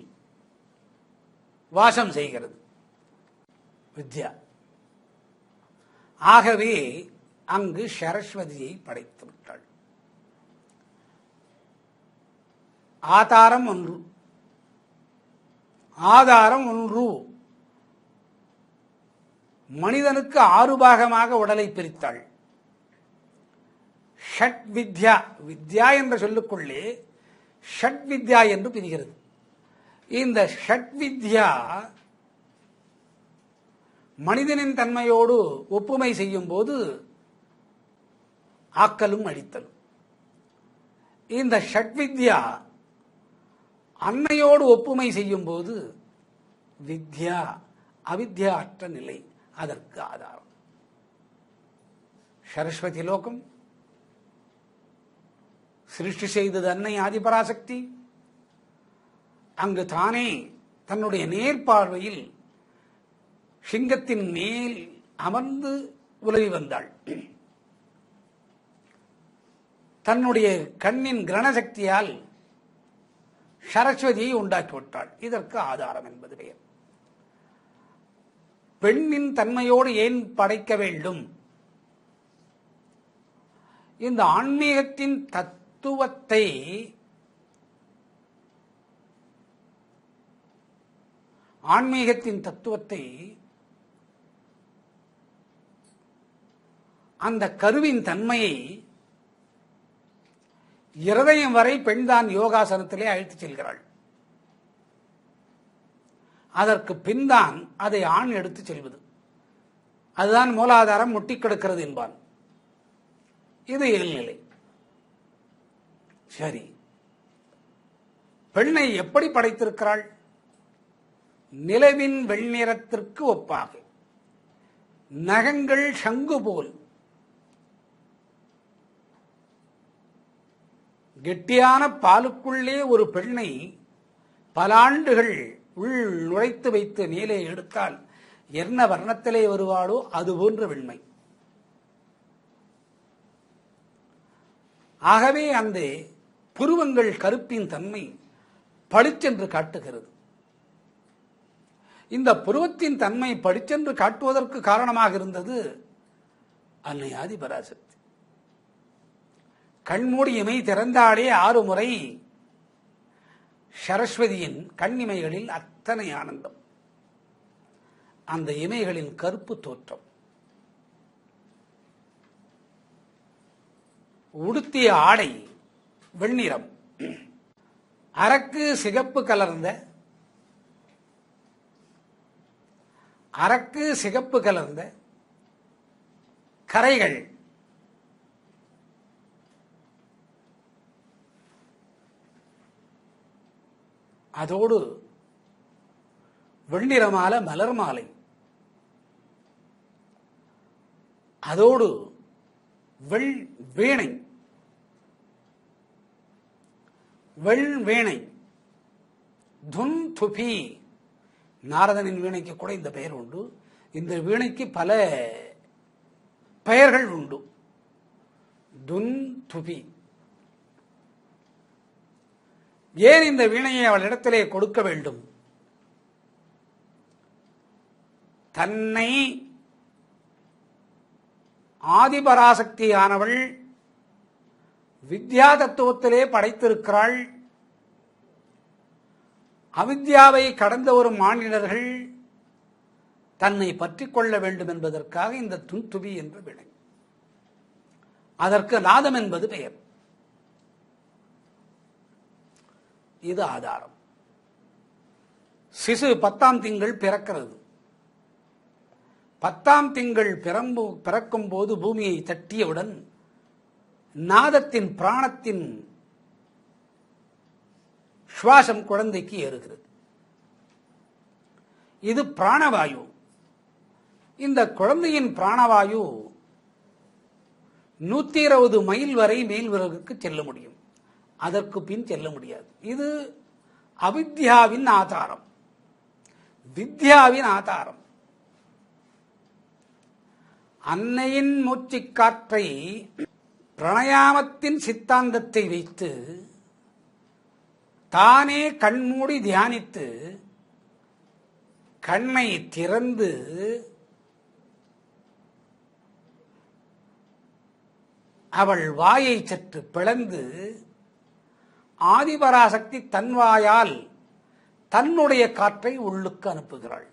வாசம் செய்கிறது. வித்யா. ஆகவே அங்கு சரஸ்வதியை படைத்து விட்டாள். ஆதாரம் ஒன்று, ஆதாரம் ஒன்று. மனிதனுக்கு 6 பாகமாக உடலை பிரித்தாள். ஷட் வித்யா, வித்யா என்ற சொல்லுக்குள்ளே ஷட் வித்யா என்று பிரிகிறது. இந்த ஷட் வித்யா மனிதனின் தன்மையோடு ஒப்புமை செய்யும் போது ஆக்கலும் அழித்தலும். இந்த ஷட் வித்யா அன்னையோடு ஒப்புமை செய்யும் போது வித்யா அவித்யா அற்ற நிலை. அதற்கு ஆதாரம் சரஸ்வதி லோகம். சிருஷ்டி செய்தது அன்னை ஆதிபராசக்தி. அங்கு தானே தன்னுடைய நேர்பார்வையில் சிங்கத்தின் மேல் அமர்ந்து உலவி வந்தாள். தன்னுடைய கண்ணின் கிரணசக்தியால் சரஸ்வதியை உண்டாக்கிவிட்டாள். இதற்கு ஆதாரம் என்பது பெயர். பெண்ணின் தன்மையோடு ஏன் படைக்க வேண்டும்? இந்த ஆன்மீகத்தின் தத்துவத்தை அந்த கருவின் தன்மையை இருதயம் வரை பெண்தான் யோகாசனத்திலே அழைத்துச் செல்கிறாள். அதற்கு பின்தான் அதை ஆண் எடுத்துச் செல்வது. அதுதான் மூலாதாரம் முட்டி கிடக்கிறது என்பான். இது இயல்நிலை. சரி, பெண்ணை எப்படி படைத்திருக்கிறாள்? நிலவின் வெண்ணிறத்திற்கு ஒப்பாக, நகங்கள் சங்கு போல், கெட்டியான பாலுக்குள்ளே ஒரு பெண்ணை பல ஆண்டுகள் உள் நுழைத்து வைத்து மேலே எடுத்தால் என்ன வர்ணத்திலே வருவாளோ அது போன்ற வெண்மை. ஆகவே அந்த புருவங்கள் கருப்பின் தன்மை பளிச்சென்று காட்டுகிறது. இந்த புருவத்தின் தன்மை பளிச்சென்று காட்டுவதற்கு காரணமாக இருந்தது அன்னை ஆதிபராசக்தி. கண்மூடி இமை திறந்தாலே 6 முறை சரஸ்வதியின் கண்ணிமைகளில் அத்தனை ஆனந்தம். அந்த இமைகளின் கருப்பு தோற்றம், உடுத்திய ஆடை வெண்ணிறம், அரக்கு சிகப்பு கலர்ந்த கரைகள், அதோடு வெண்ணிறமால மலர் மாலை, அதோடு வெள்வீணை துன் துபி. நாரதனின் வீணைக்கு கூட இந்த பெயர் உண்டு. இந்த வீணைக்கு பல பெயர்கள் உண்டு. துன் துபி. ஏன் இந்த வீணையை அவளிடத்திலே கொடுக்க வேண்டும்? தன்னை ஆதிபராசக்தியானவள் வித்யா தத்துவத்திலே படைத்திருக்கிறாள். அவித்யாவை கடந்த ஒரு மானிடர்கள் தன்னை பற்றிக் கொள்ள வேண்டும் என்பதற்காக இந்த துன்துபி என்ற வீணை. அதற்கு நாதம் என்பது பெயர். இது ஆதாரம். சிசு 10ஆம் திங்கள் பிறக்கிறது. 10ஆம் திங்கள் பிறக்கும் போது பூமியை தட்டியவுடன் நாதத்தின் பிராணத்தின் சுவாசம் குழந்தைக்கு ஏறுகிறது. இது பிராணவாயு. இந்த குழந்தையின் பிராணவாயு 120 மைல் வரை மேல் விறகுக்கு செல்ல முடியும். அதற்கு பின் செல்ல முடியாது. இது அவித்யாவின் ஆதாரம், வித்யாவின் ஆதாரம். அன்னையின் மூச்சுக் காற்றை பிரணயாமத்தின் சித்தாந்தத்தை வைத்து தானே கண்மூடி தியானித்து கண்ணை திறந்து அவள் வாயை சற்று பிளந்து ஆதிபராசக்தி தன் வாயால் தன்னுடைய காற்றை உள்ளுக்கு அனுப்புகிறாள்.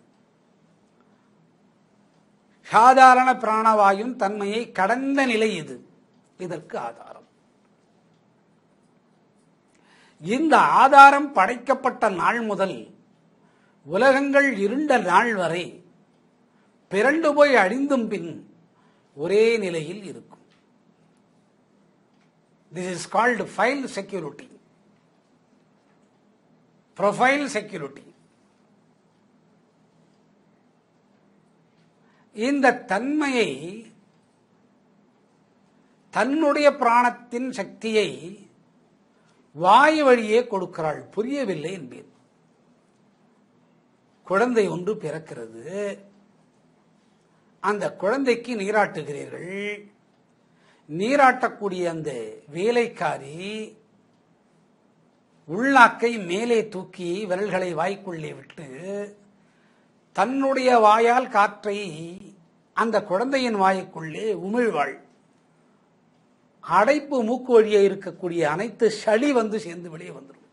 சாதாரண பிராணவாயும் தன்மையை கடந்த நிலை இது. இதற்கு ஆதாரம். இந்த ஆதாரம் படைக்கப்பட்ட நாள் முதல் உலகங்கள் இருண்ட நாள் வரை பிறண்டு போய் அழிந்தும் பின் ஒரே நிலையில் இருக்கும். This is called file security, profile security. இந்த தன்மையை, தன்னுடைய பிராணத்தின் சக்தியை வாய் வழியே கொடுக்கிறாள். புரியவில்லை என்பேன். குழந்தை ஒன்று பிறக்கிறது. அந்த குழந்தைக்கு நீராட்டுகிறீர்கள். நீராட்டக்கூடிய அந்த வேலைக்காரி உள்நாக்கை மேலே தூக்கி விரல்களை வாய்க்குள்ளே விட்டு தன்னுடைய வாயால் காற்றை அந்த குழந்தையின் வாய்க்குள்ளே உமிழ்வாள். அடைப்பு மூக்கு வழியே இருக்கக்கூடிய அனைத்து சளி வந்து சேர்ந்து வெளியே வந்துடும்.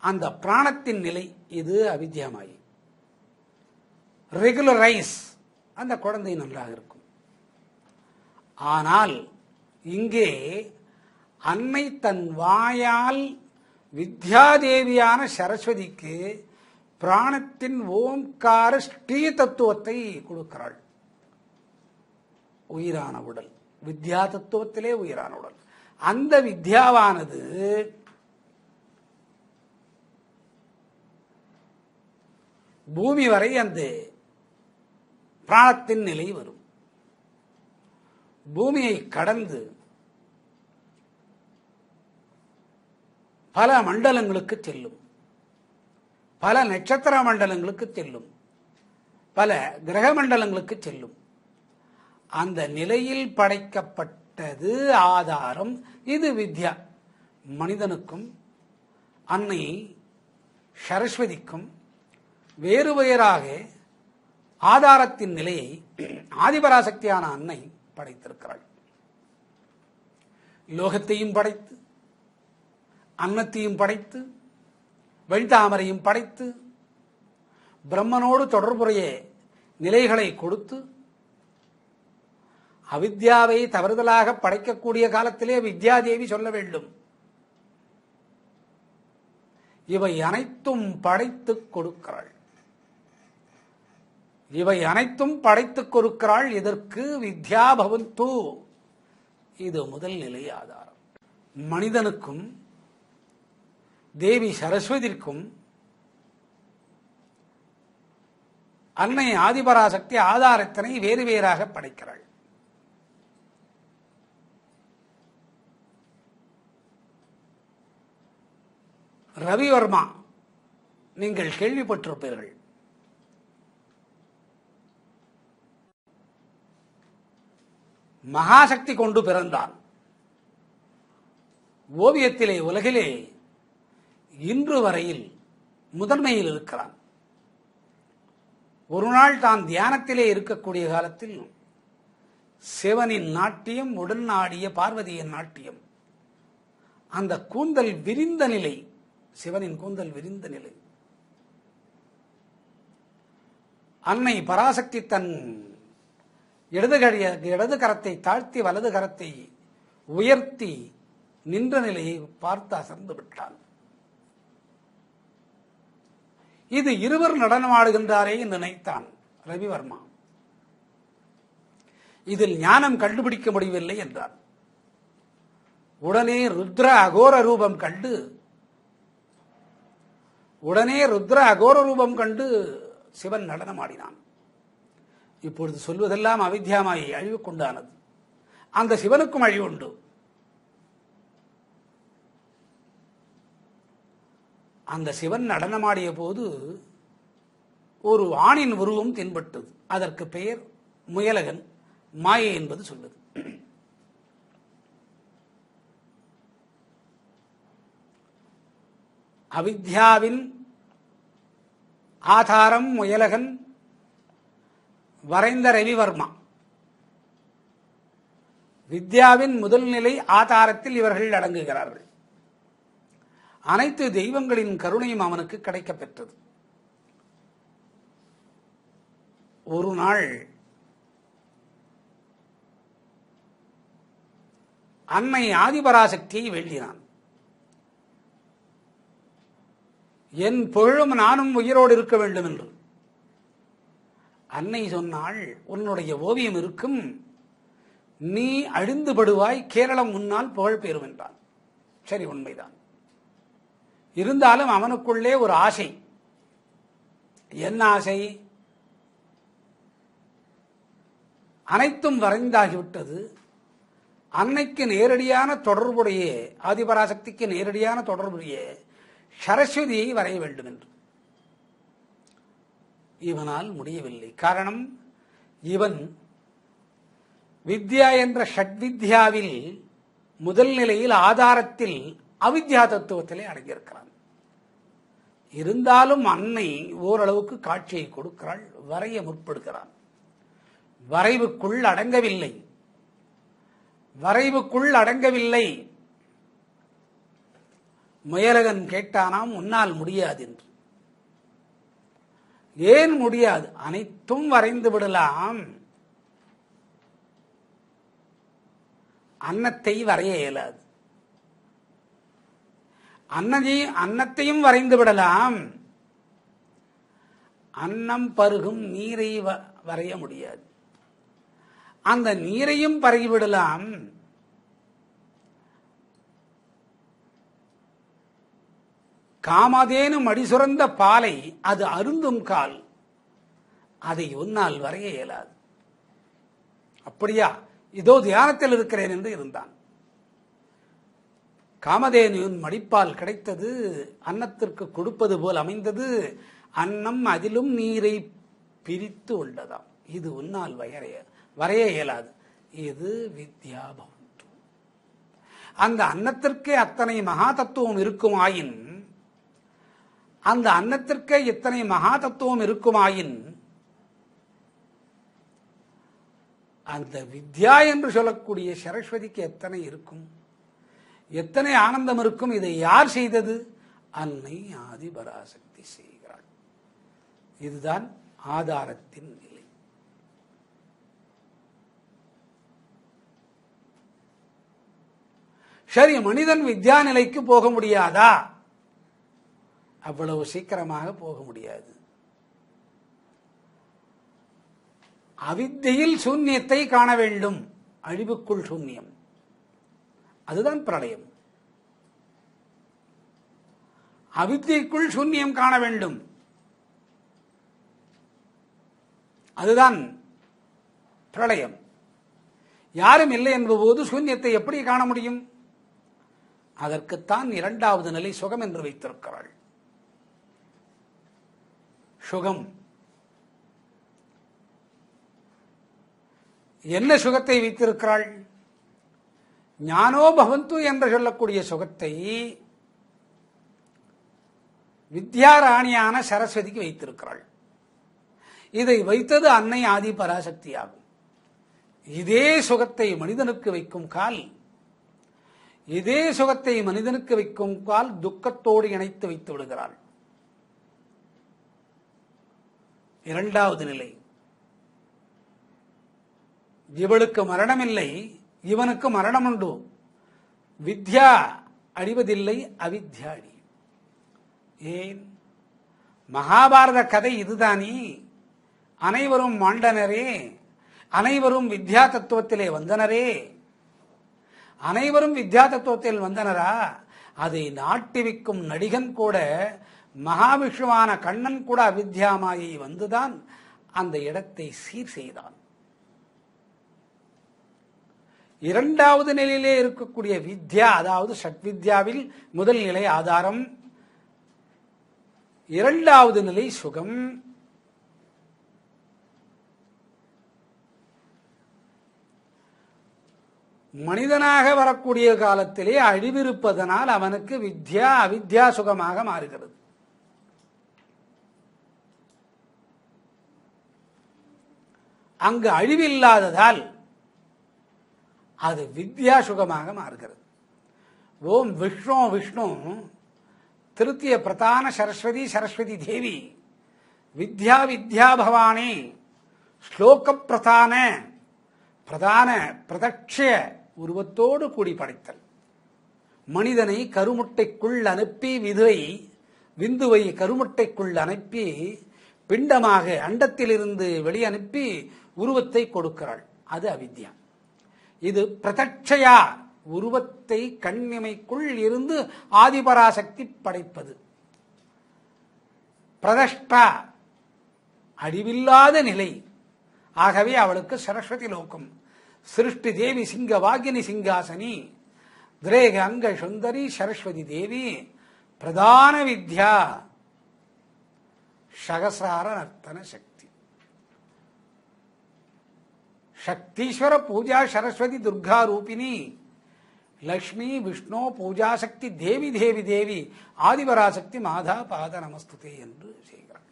அந்த பிராணத்தின் நிலை இது அவித்யாமாயி. ரெகுலரைஸ், அந்த குழந்தை நன்றாக இருக்கும். ஆனால் இங்கே அன்னை தன் வாயால் வித்யாதேவியான சரஸ்வதிக்கு பிராணத்தின் ஓம்கார ஸ்ரீ தத்துவத்தை கொடுக்கிறாள். உயிரான உடல், வித்யா தத்துவத்திலே உயிரான உடல். அந்த வித்யாவானது பூமி வரை அந்த பிராணத்தின் நிலை வரும். பூமியை கடந்து பல மண்டலங்களுக்கு செல்லும், பல நட்சத்திர மண்டலங்களுக்கு செல்லும், பல கிரக மண்டலங்களுக்கு செல்லும். அந்த நிலையில் படைக்கப்பட்டது ஆதாரம். இது வித்யா. மனிதனுக்கும் அன்னை சரஸ்வதிக்கும் வேறு வேறாக ஆதாரத்தின் நிலையை ஆதிபராசக்தியான அன்னை படைத்திருக்கிறாள். லோகத்தையும் படைத்து, அன்னத்தையும் படைத்து, வெண்தாமரையும் படைத்து, பிரம்மனோடு தொடர்புடைய நிலைகளை கொடுத்து, அவித்யாவை தவறுதலாக படைக்கக்கூடிய காலத்திலே வித்யாதேவி சொல்ல வேண்டும், இவை அனைத்தும் படைத்துக் கொடுக்கிறாள். இவை அனைத்தும் படைத்துக் கொடுக்கிறாள். இதற்கு வித்யா பவந்து. இது முதல் நிலை ஆதாரம். மனிதனுக்கும் தேவி சரஸ்வதிக்கும் அன்னை ஆதிபராசக்தி ஆதாரத்தினை வேறு வேறாக படைக்கிறாள். ரவிவர்மா நீங்கள் கேள்விப்பட்டிருப்பீர்கள். மகாசக்தி கொண்டு பிறந்தான். ஓவியத்திலே உலகிலே இன்று வரையில் முதன்மையில் இருக்கிறான். ஒரு நாள் தான் தியானத்திலே இருக்கக்கூடிய காலத்தில் சிவனின் நாட்டியம், உடன் ஆடிய பார்வதியின் நாட்டியம், அந்த கூந்தல் விரிந்த நிலை, சிவனின் கூந்தல் விரிந்த நிலை, அன்னை பராசக்தி தன் இடது கரத்தை தாழ்த்தி வலது கரத்தை உயர்த்தி நின்ற நிலையை பார்த்து அசர்ந்து விட்டான். இது இருவர் நடனமாடுகின்றாரே என்று நினைத்தான் ரவிவர்மா. இதில் ஞானம் கண்டுபிடிக்க முடியவில்லை என்றார். உடனே ருத்ர அகோர ரூபம் கண்டு சிவன் நடனமாடினான். இப்பொழுது சொல்வதெல்லாம் அவித்யாமாயை அழிவு கொண்டானது. அந்த சிவனுக்கும் அழிவு உண்டு. அந்த சிவன் நடனமாடிய போது ஒரு ஆணின் உருவம் தென்பட்டது. அதற்கு பெயர் முயலகன், மாயை என்பது சொல்லுது. அவித்யாவின் ஆதாரம் முயலகன் வரைந்த ரவிவர்மா. வித்யாவின் முதல் நிலை ஆதாரத்தில் இவர்கள் அடங்குகிறார்கள். அனைத்து தெய்வங்களின் கருணையும் அவனுக்கு கிடைக்கப் பெற்றது. ஒரு நாள் அன்னை ஆதிபராசக்தியை வேண்டினான். என் புகழும் நானும் உயிரோடு இருக்க வேண்டும் என்று. அன்னை சொன்னாள், உன்னுடைய ஓவியம் இருக்கும், நீ அழிந்து படுவாய், கேரளம் முன்னால் புகழ் பெறும் என்றான். சரி, உண்மைதான். இருந்தாலும் அவனுக்குள்ளே ஒரு ஆசை. என்ன ஆசை? அனைத்தும் வரைந்தாகிவிட்டது. அன்னைக்கு நேரடியான தொடர்புடைய, ஆதிபராசக்திக்கு நேரடியான தொடர்புடைய சரஸ்வதியை வரைய வேண்டும் என்று. இவனால் முடியவில்லை. காரணம், இவன் வித்யா என்ற ஷட்வித்யாவில் முதல் நிலையில் ஆதாரத்தில் அவித்யா தத்துவத்திலே அடங்கியிருக்கிறான். இருந்தாலும் அன்னை ஓரளவுக்கு காட்சியை கொடுக்கிறாள், வரைய முற்படுகிறான். வரைவுக்குள் அடங்கவில்லை. முயலகன் கேட்டானாம், உன்னால் முடியாது என்று. ஏன் முடியாது? அனைத்தும் வரைந்து விடலாம், அன்னத்தை வரைய இயலாது. அன்னத்தையும் வரைந்து விடலாம், அன்னம் பருகும் நீரை வரைய முடியாது. அந்த நீரையும் பருகிவிடலாம், காமதேனு மடி சுரந்த பாலை அது அருந்தும் கால், அதை உன்னால் வரைய இயலாது. அப்படியா? இதோ தியானத்தில் இருக்கிறேன் என்று இருந்தான். காமதேனுவின் மடிப்பால் கிடைத்தது, அன்னத்திற்கு கொடுப்பது போல் அமைந்தது. அன்னம் அதிலும் நீரை பிரித்து உள்ளதாம். இது உன்னால் வரைய இயலாது. இது வித்யாபவந்து. அந்த அன்னத்திற்கே அத்தனை மகா தத்துவம் இருக்குமாயின், அந்த அன்னத்திற்கே இத்தனை மகா தத்துவம் இருக்குமாயின், அந்த வித்யா என்று சொல்லக்கூடிய சரஸ்வதிக்கு எத்தனை இருக்கும், எத்தனை ஆனந்தம் இருக்கும். இதை யார் செய்தது? அன்னை ஆதிபராசக்தி செய்கிறாள். இதுதான் ஆதாரத்தின் நிலை. சரி, மனிதன் வித்யா நிலைக்கு போக முடியாதா? அவ்வளவு சீக்கிரமாக போக முடியாது. அவித்தையில் சூன்யத்தை காண வேண்டும். அழிவுக்குள் சூன்யம், அதுதான் பிரளயம். அவித்தைக்குள் சூன்யம் காண வேண்டும், அதுதான் பிரளயம். யாரும் இல்லை என்பபோது சூன்யத்தை எப்படி காண முடியும்? அதற்குத்தான் இரண்டாவது நிலை சுகம் என்று வைத்திருக்கிறாள். சுகம் என்ன சுகத்தை வைத்திருக்கிறாள்? ஞானோ பவந்து என்று சொல்லக்கூடிய சுகத்தை வித்யாராணியான சரஸ்வதிக்கு வைத்திருக்கிறாள். இதை வைத்தது அன்னை ஆதி பராசக்தி ஆகும். இதே சுகத்தை மனிதனுக்கு வைக்கும் கால், இதே சுகத்தை மனிதனுக்கு வைக்கும் கால் துக்கத்தோடு இணைத்து வைத்து விடுகிறாள். இரண்டாவது நிலை. இவளுக்கு மரணம் இல்லை, இவனுக்கு மரணம் உண்டு. வித்யா அழிவதில்லை, அவித்யா அழி. ஏன்? மகாபாரத கதை இதுதானே. அனைவரும் மாண்டனரே, அனைவரும் வித்யா தத்துவத்திலே வந்தனரே. அனைவரும் வித்யா தத்துவத்தில் வந்தனரா? அதை நாட்டிவிக்கும் நடிகன் கூட, மகாவிஷ்ணுவான கண்ணன் கூட அவித்யாமாயை வந்துதான் அந்த இடத்தை சீர் செய்தான். இரண்டாவது நிலையிலே இருக்கக்கூடிய வித்யா, அதாவது ஷட்வித்யாவில் முதல் நிலை ஆதாரம், இரண்டாவது நிலை சுகம். மனிதனாக வரக்கூடிய காலத்திலே அழிவிருப்பதனால் அவனுக்கு வித்யா அவித்யா சுகமாக மாறுகிறது. அங்கு அழிவில்லாததால் அது வித்யா சுகமாக மாறுகிறது. ஓம் விஷ்ணு விஷ்ணு திருத்திய பிரதான சரஸ்வதி சரஸ்வதி தேவி வித்யா வித்யா பவானி ஸ்லோக பிரதான பிரதான பிரதட்சய உருவத்தோடு கூடி படைத்தல். மனிதனை கருமுட்டைக்குள் அனுப்பி விந்துவை கருமுட்டைக்குள் அனுப்பி பிண்டமாக அண்டத்திலிருந்து வெளியனுப்பி உருவத்தை கொடுக்கிறாள். அது அவித்யா. இது பிரதட்சயா, உருவத்தை கண்ணிமைக்குள் இருந்து ஆதிபராசக்தி படைப்பது. பிரதஷ்டா, அழிவில்லாத நிலை. ஆகவே அவளுக்கு சரஸ்வதி லோகம். சிருஷ்டி தேவி சிங்க வாகினி சிங்காசனி திரேக அங்க சுந்தரி சரஸ்வதி தேவி பிரதான வித்யா சகசார நர்த்தன சக்தி. சக்தீஸ்வர பூஜா சரஸ்வதி துர்கா ரூபிணி லக்ஷ்மி விஷ்ணு பூஜாசக்தி தேவி தேவி தேவி ஆதிபராசக்தி மாதா பாத நமஸ்துதே என்று செய்கிறார்.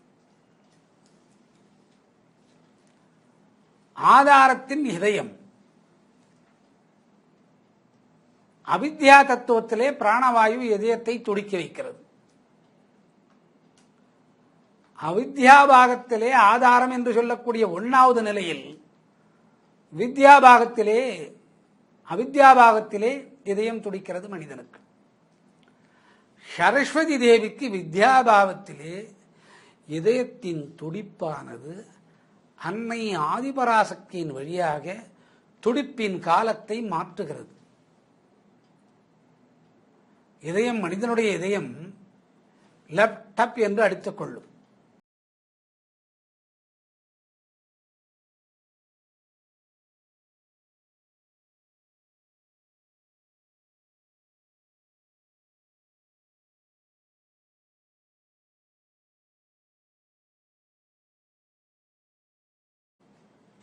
ஆதாரத்தின் இதயம். அவித்யா தத்துவத்திலே பிராணவாயு இதயத்தை துடிக்க வைக்கிறது. அவித்யாபாகத்திலே ஆதாரம் என்று சொல்லக்கூடிய ஒன்றாவது நிலையில் அவித்யாபாகத்திலே இதயம் துடிக்கிறது மனிதனுக்கு. சரஸ்வதி தேவிக்கு வித்யாபாவத்திலே இதயத்தின் துடிப்பானது அன்னை ஆதிபராசக்தியின் வழியாக துடிப்பின் காலத்தை மாற்றுகிறது. இதயம், மனிதனுடைய இதயம் லப் டப் என்று அடித்துக் கொள்ளும்.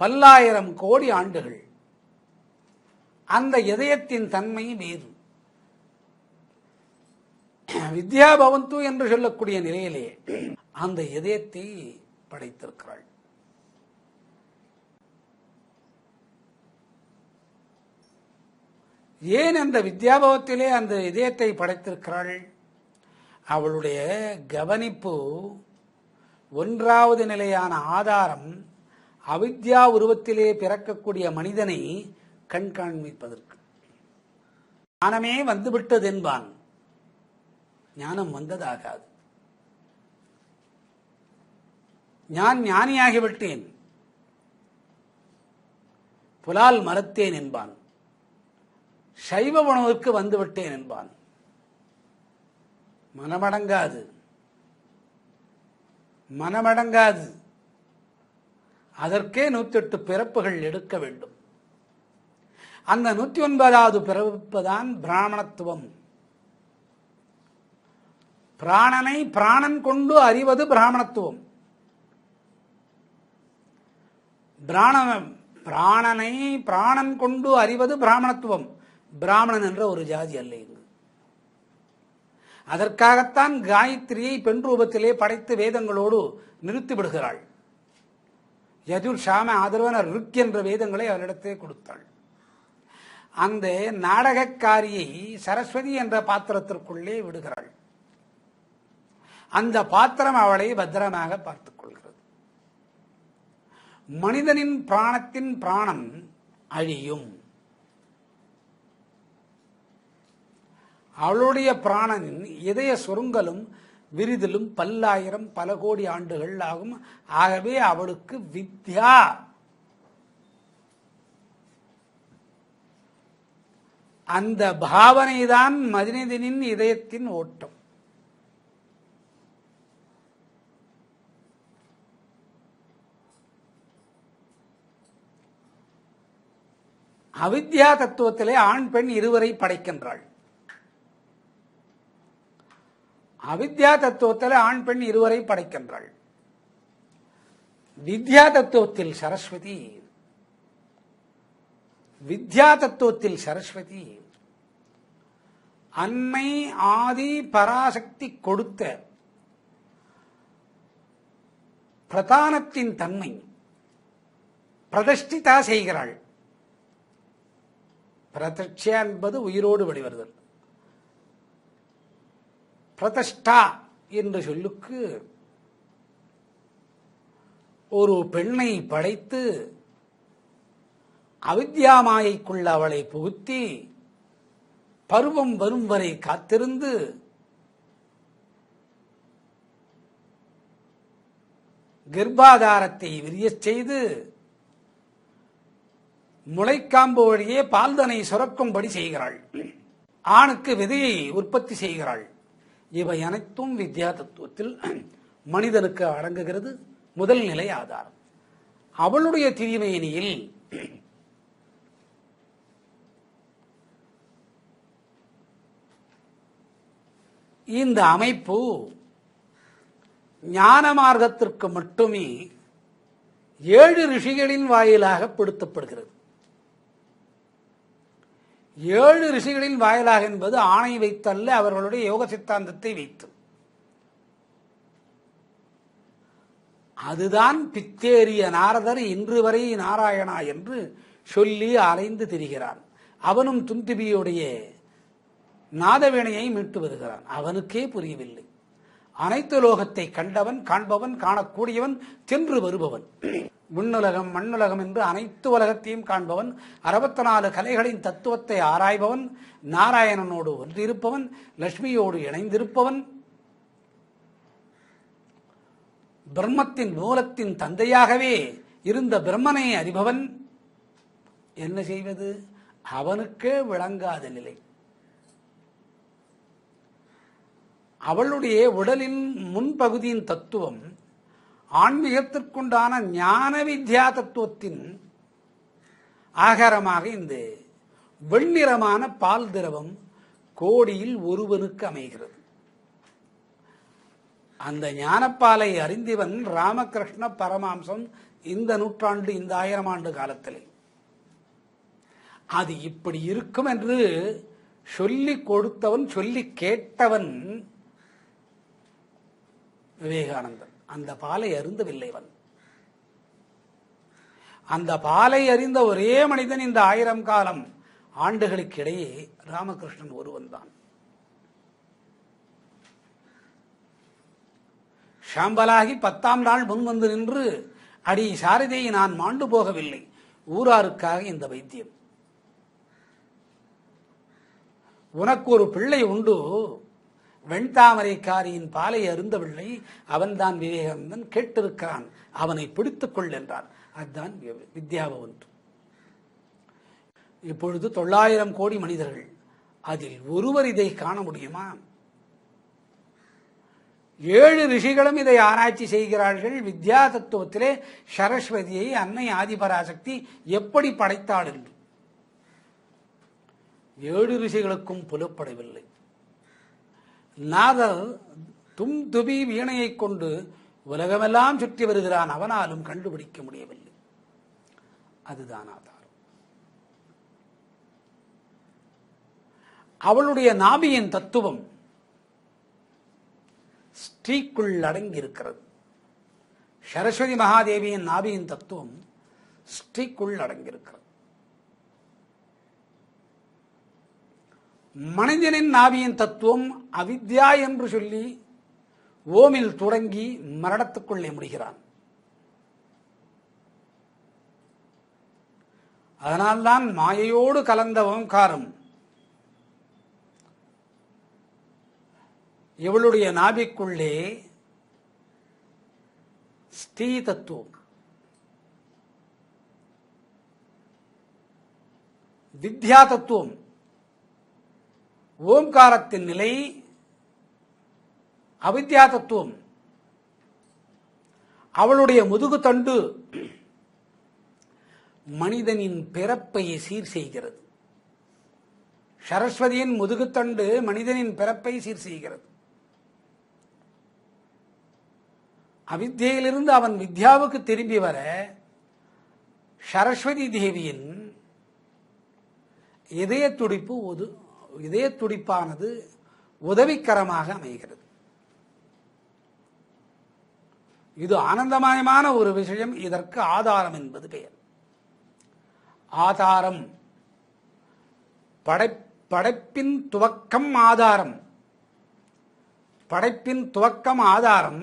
பல்லாயிரம் கோடி ஆண்டுகள் அந்த இதயத்தின் தன்மை வேறு. வித்யா பவந்து என்று சொல்லக்கூடிய நிலையிலே அந்த இதயத்தை படைத்திருக்கிறாள். ஏன் அந்த வித்யாபவத்திலே அந்த இதயத்தை படைத்திருக்கிறாள்? அவளுடைய கவனிப்பு ஒன்றாவது நிலையான ஆதாரம் அவித்யா உருவத்திலே பிறக்கக்கூடிய மனிதனை கண்காணிப்பதற்கு. ஞானமே வந்துவிட்டது என்பான், ஞானம் வந்ததாகாது. நான் ஞானியாகிவிட்டேன், புலால் மறத்தேன் என்பான். சைவ உணவுக்கு வந்துவிட்டேன் என்பான். மனமடங்காது, மனமடங்காது. அதற்கே 108 பிறப்புகள் எடுக்க வேண்டும். அந்த 109வது பிறப்பு தான் பிராமணத்துவம். பிராணனை பிராணன் கொண்டு அறிவது பிராமணத்துவம். பிராணனை பிராணன் கொண்டு அறிவது பிராமணத்துவம். பிராமணன் என்ற ஒரு ஜாதி அல்ல இது. அதற்காகத்தான் காயத்ரியை பெண் ரூபத்திலே படைத்து வேதங்களோடு நிறுத்திவிடுகிறாள். யஜுர் சாம ஆதரவன ருக் என்ற வேதங்களை அவரிடத்தே கொடுத்தாள். அந்த நாடகக்காரியை சரஸ்வதி என்ற பாத்திரத்திற்குள்ளே விடுகிறாள். அந்த பாத்திரம் அவளை பத்திரமாக பார்த்துக் கொள்கிறது. மனிதனின் பிராணத்தின் பிராணம் அழியும். அவளுடைய பிராணனின் இதய சுருங்கலும் விரிதலும் பல்லாயிரம் பல கோடி ஆண்டுகள் ஆகும். ஆகவே அவளுக்கு வித்யா, அந்த பாவனைதான் மனிதனின் இதயத்தின் ஓட்டம். அவித்யா தத்துவத்திலே ஆண் பெண் இருவரை படைக்கின்றாள். அவித்யா தத்துவத்தில் ஆண் பெண் இருவரை படைக்கின்றாள். வித்யா தத்துவத்தில் சரஸ்வதி, வித்யா தத்துவத்தில் சரஸ்வதி அன்னை ஆதி பராசக்தி கொடுத்த பிரதானத்தின் தன்மை பிரதிஷ்டிதா செய்கிறாள். பிரதிஷ்டா என்பது உயிரோடு வெளிவருதல். பிரதிஷ்டா என்ற சொல்லுக்கு ஒரு பெண்ணை படைத்து அவித்யாமாயைக்குள்ள அவளை புகுத்தி பருவம் வரும் வரை காத்திருந்து கர்ப்பாதாரத்தை விரியச் செய்து முளைக்காம்பு வழியே பால்தனை சுரக்கும்படி செய்கிறாள். ஆணுக்கு விதையை உற்பத்தி செய்கிறாள். இவை அனைத்தும் வித்யா தத்துவத்தில் மனிதனுக்கு அடங்குகிறது. முதல் நிலை ஆதாரம். அவளுடைய திரிமேனியில் இந்த அமைப்பு ஞான மார்க்கத்திற்கு மட்டுமே 7 ரிஷிகளின் வாயிலாக படுத்தப்படுகிறது. 7 ரிஷிகளின் வாயிலாக என்பது ஆணை வைத்தல்ல, அவர்களுடைய யோக சித்தாந்தத்தை வைத்து. அதுதான் பித்தேறிய நாரதர் இன்று வரை நாராயணா என்று சொல்லி அலைந்து திரிகிறான். அவனும் துந்துபியுடைய நாதவேணையை மீட்டு வருகிறான். அவனுக்கே புரியவில்லை. அனைத்து லோகத்தை கண்டவன், காண்பவன், காணக்கூடியவன், சென்று வருபவன், விண்ணுலகம் மண்ணுலகம் என்று அனைத்து உலகத்தையும் காண்பவன், 64 கலைகளின் தத்துவத்தை ஆராய்பவன், நாராயணனோடு ஒன்றிருப்பவன், லட்சுமியோடு இணைந்திருப்பவன், பிரம்மத்தின் மூலத்தின் தந்தையாகவே இருந்த பிரம்மனை அறிபவன். என்ன செய்வது? அவனுக்கே விளங்காத நிலை. அவளுடைய உடலின் முன்பகுதியின் தத்துவம் ஆன்மீகத்திற்குண்டான ஞான வித்யா தத்துவத்தின் ஆகாரமாக இந்த வெண்ணிறமான பால் திரவம் கோடியில் ஒருவனுக்கு அமைகிறது. அந்த ஞானப்பாலை அறிந்தவன் ராமகிருஷ்ண பரமாம்சம் இந்த நூற்றாண்டு, இந்த 1000 ஆண்டு காலத்திலே. அது இப்படி இருக்கும் என்று சொல்லிக் கொடுத்தவன், சொல்லி கேட்டவன் விவேகானந்தன். அந்த பாலை அருந்தவில்லைவன். அந்த பாலை அறிந்த ஒரே மனிதன் இந்த 1000 காலம் ஆண்டுகளுக்கிடையே ராமகிருஷ்ணன் ஒருவன் தான். ஷாம்பலாகி 10ஆம் நாள் முன் வந்து நின்று, அடி சாரதியை நான் மாண்டு போகவில்லை, ஊராருக்காக இந்த வைத்தியம். உனக்கு ஒரு பிள்ளை உண்டு, வெண்தாமரைக்காரியின் பாலை அருந்தவில்லை, அவன்தான் விவேகானந்தன், கேட்டிருக்கிறான், அவனை பிடித்துக் கொள் என்றான். அதுதான் வித்யாபவன். இப்பொழுது 900 கோடி மனிதர்கள், அதில் ஒருவர் இதை காண முடியுமா? 7 ரிஷிகளும் இதை ஆராய்ச்சி செய்கிறார்கள். வித்யா தத்துவத்திலே சரஸ்வதியை அன்னை ஆதிபராசக்தி எப்படி படைத்தாள் என்று 7 ரிஷிகளுக்கும் புலப்படவில்லை. நாதர் தும் துபி வீணையை கொண்டு உலகமெல்லாம் சுற்றி வருகிறான், அவனாலும் கண்டுபிடிக்க முடியவில்லை. அதுதான் ஆதாரம். அவளுடைய நாபியின் தத்துவம் ஸ்ரீக்குள் அடங்கியிருக்கிறது. சரஸ்வதி மகாதேவியின் நாபியின் தத்துவம் ஸ்ரீக்குள் அடங்கியிருக்கிறது. மனிதனின் நாபியின் தத்துவம் அவித்யா என்று சொல்லி ஓமில் தொடங்கி மரணத்துக்குள்ளே முடிகிறான். அதனால்தான் மாயையோடு கலந்த ஓங்காரம் இவளுடைய நாபிக்குள்ளே ஸ்ரீ தத்துவம், வித்யா தத்துவம், ஓம்காரத்தின் நிலை, அவித்யா தத்துவம் அவளுடைய முதுகு தண்டு மனிதனின் பிறப்பை சீர் செய்கிறது. சரஸ்வதியின் முதுகுத்தண்டு மனிதனின் பிறப்பை சீர் செய்கிறது. அவித்தியிலிருந்து அவன் வித்யாவுக்கு திரும்பி வர சரஸ்வதி தேவியின் இதய துடிப்பானது உதவிக்கரமாக அமைகிறது. இது ஆனந்தமயமான ஒரு விஷயம். இதற்கு ஆதாரம் என்பது பெயர். ஆதாரம், படைப்பின் துவக்கம் ஆதாரம். படைப்பின் துவக்கம் ஆதாரம்.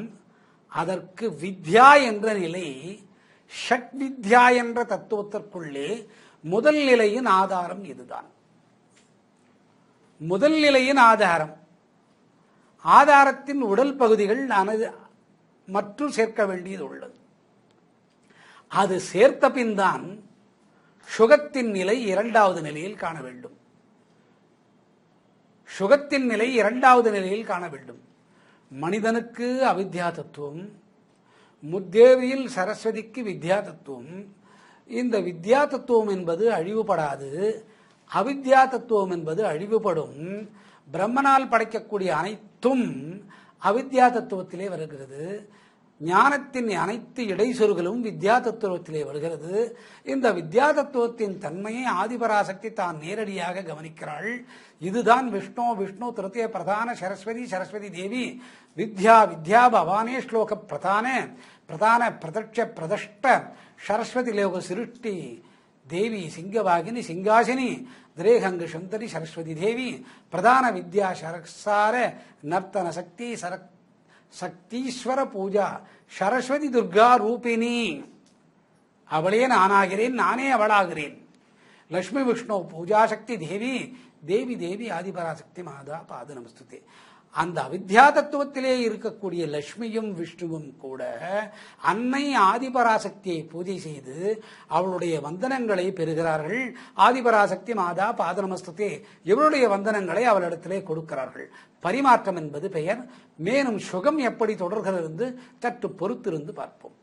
அதற்கு வித்யா என்ற நிலை, ஷட் வித்யா என்ற தத்துவத்திற்குள்ளே முதல் நிலையின் ஆதாரம் இதுதான். முதல் நிலையின் ஆதாரம். ஆதாரத்தின் உடல் பகுதிகள் மற்றும் சேர்க்க வேண்டியது உள்ளது. அது சேர்த்த பின் தான் சுகத்தின் நிலை 2வது நிலையில் காண வேண்டும். சுகத்தின் நிலை 2வது நிலையில் காண வேண்டும். மனிதனுக்கு அவித்யா தத்துவம், முத்தேவியில் சரஸ்வதிக்கு வித்யா தத்துவம். இந்த வித்யா தத்துவம் என்பது அழிவுபடாது, அவித்யா தத்துவம் என்பது அழிவுபடும். பிரம்மனால் படைக்கக்கூடிய அனைத்தும் அவித்யா தத்துவத்திலே வருகிறது. ஞானத்தின் அனைத்து இடைச்சொல்களும் வித்யா தத்துவத்திலே வருகிறது. இந்த வித்யா தத்துவத்தின் தன்மையை ஆதிபராசக்தி தான் நேரடியாக கவனிக்கிறாள். இதுதான் விஷ்ணு திருத்திய பிரதான சரஸ்வதி தேவி வித்யா வித்யா பவானே ஸ்லோக பிரதான பிரதட்ச பிரதஷ்ட சரஸ்வதி லோக சிருஷ்டி தேவி சிங்கவாகினி சிங்காசினி திரேகங்கு சுந்தரி சரஸ்வதி தேவி பிரதான வித்யா சரசார நர்த்தன சக்தி சக்தீஸ்வர பூஜா சரஸ்வதி துர்கா ரூபிணி. அவளே நானாகிறேன், நானே அவளாகிறேன். லட்சுமி விஷ்ணு பூஜாசக்தி தேவி தேவி தேவி ஆதிபராசக்தி மாதா பாத நமஸ்துதே. அந்த அவித்யா தத்துவத்திலே இருக்கக்கூடிய லட்சுமியும் விஷ்ணுவும் கூட அன்னை ஆதிபராசக்தியை பூஜை செய்து அவளுடைய வந்தனங்களை பெறுகிறார்கள். ஆதிபராசக்தி மாதா பாத நமஸ்துதே இவளுடைய வந்தனங்களை அவளிடத்திலே கொடுக்கிறார்கள். பரிமாற்றம் என்பது பெயர். மேலும் சுகம் எப்படி தொடர்கிறது என்று சற்று பொறுத்திருந்து பார்ப்போம்.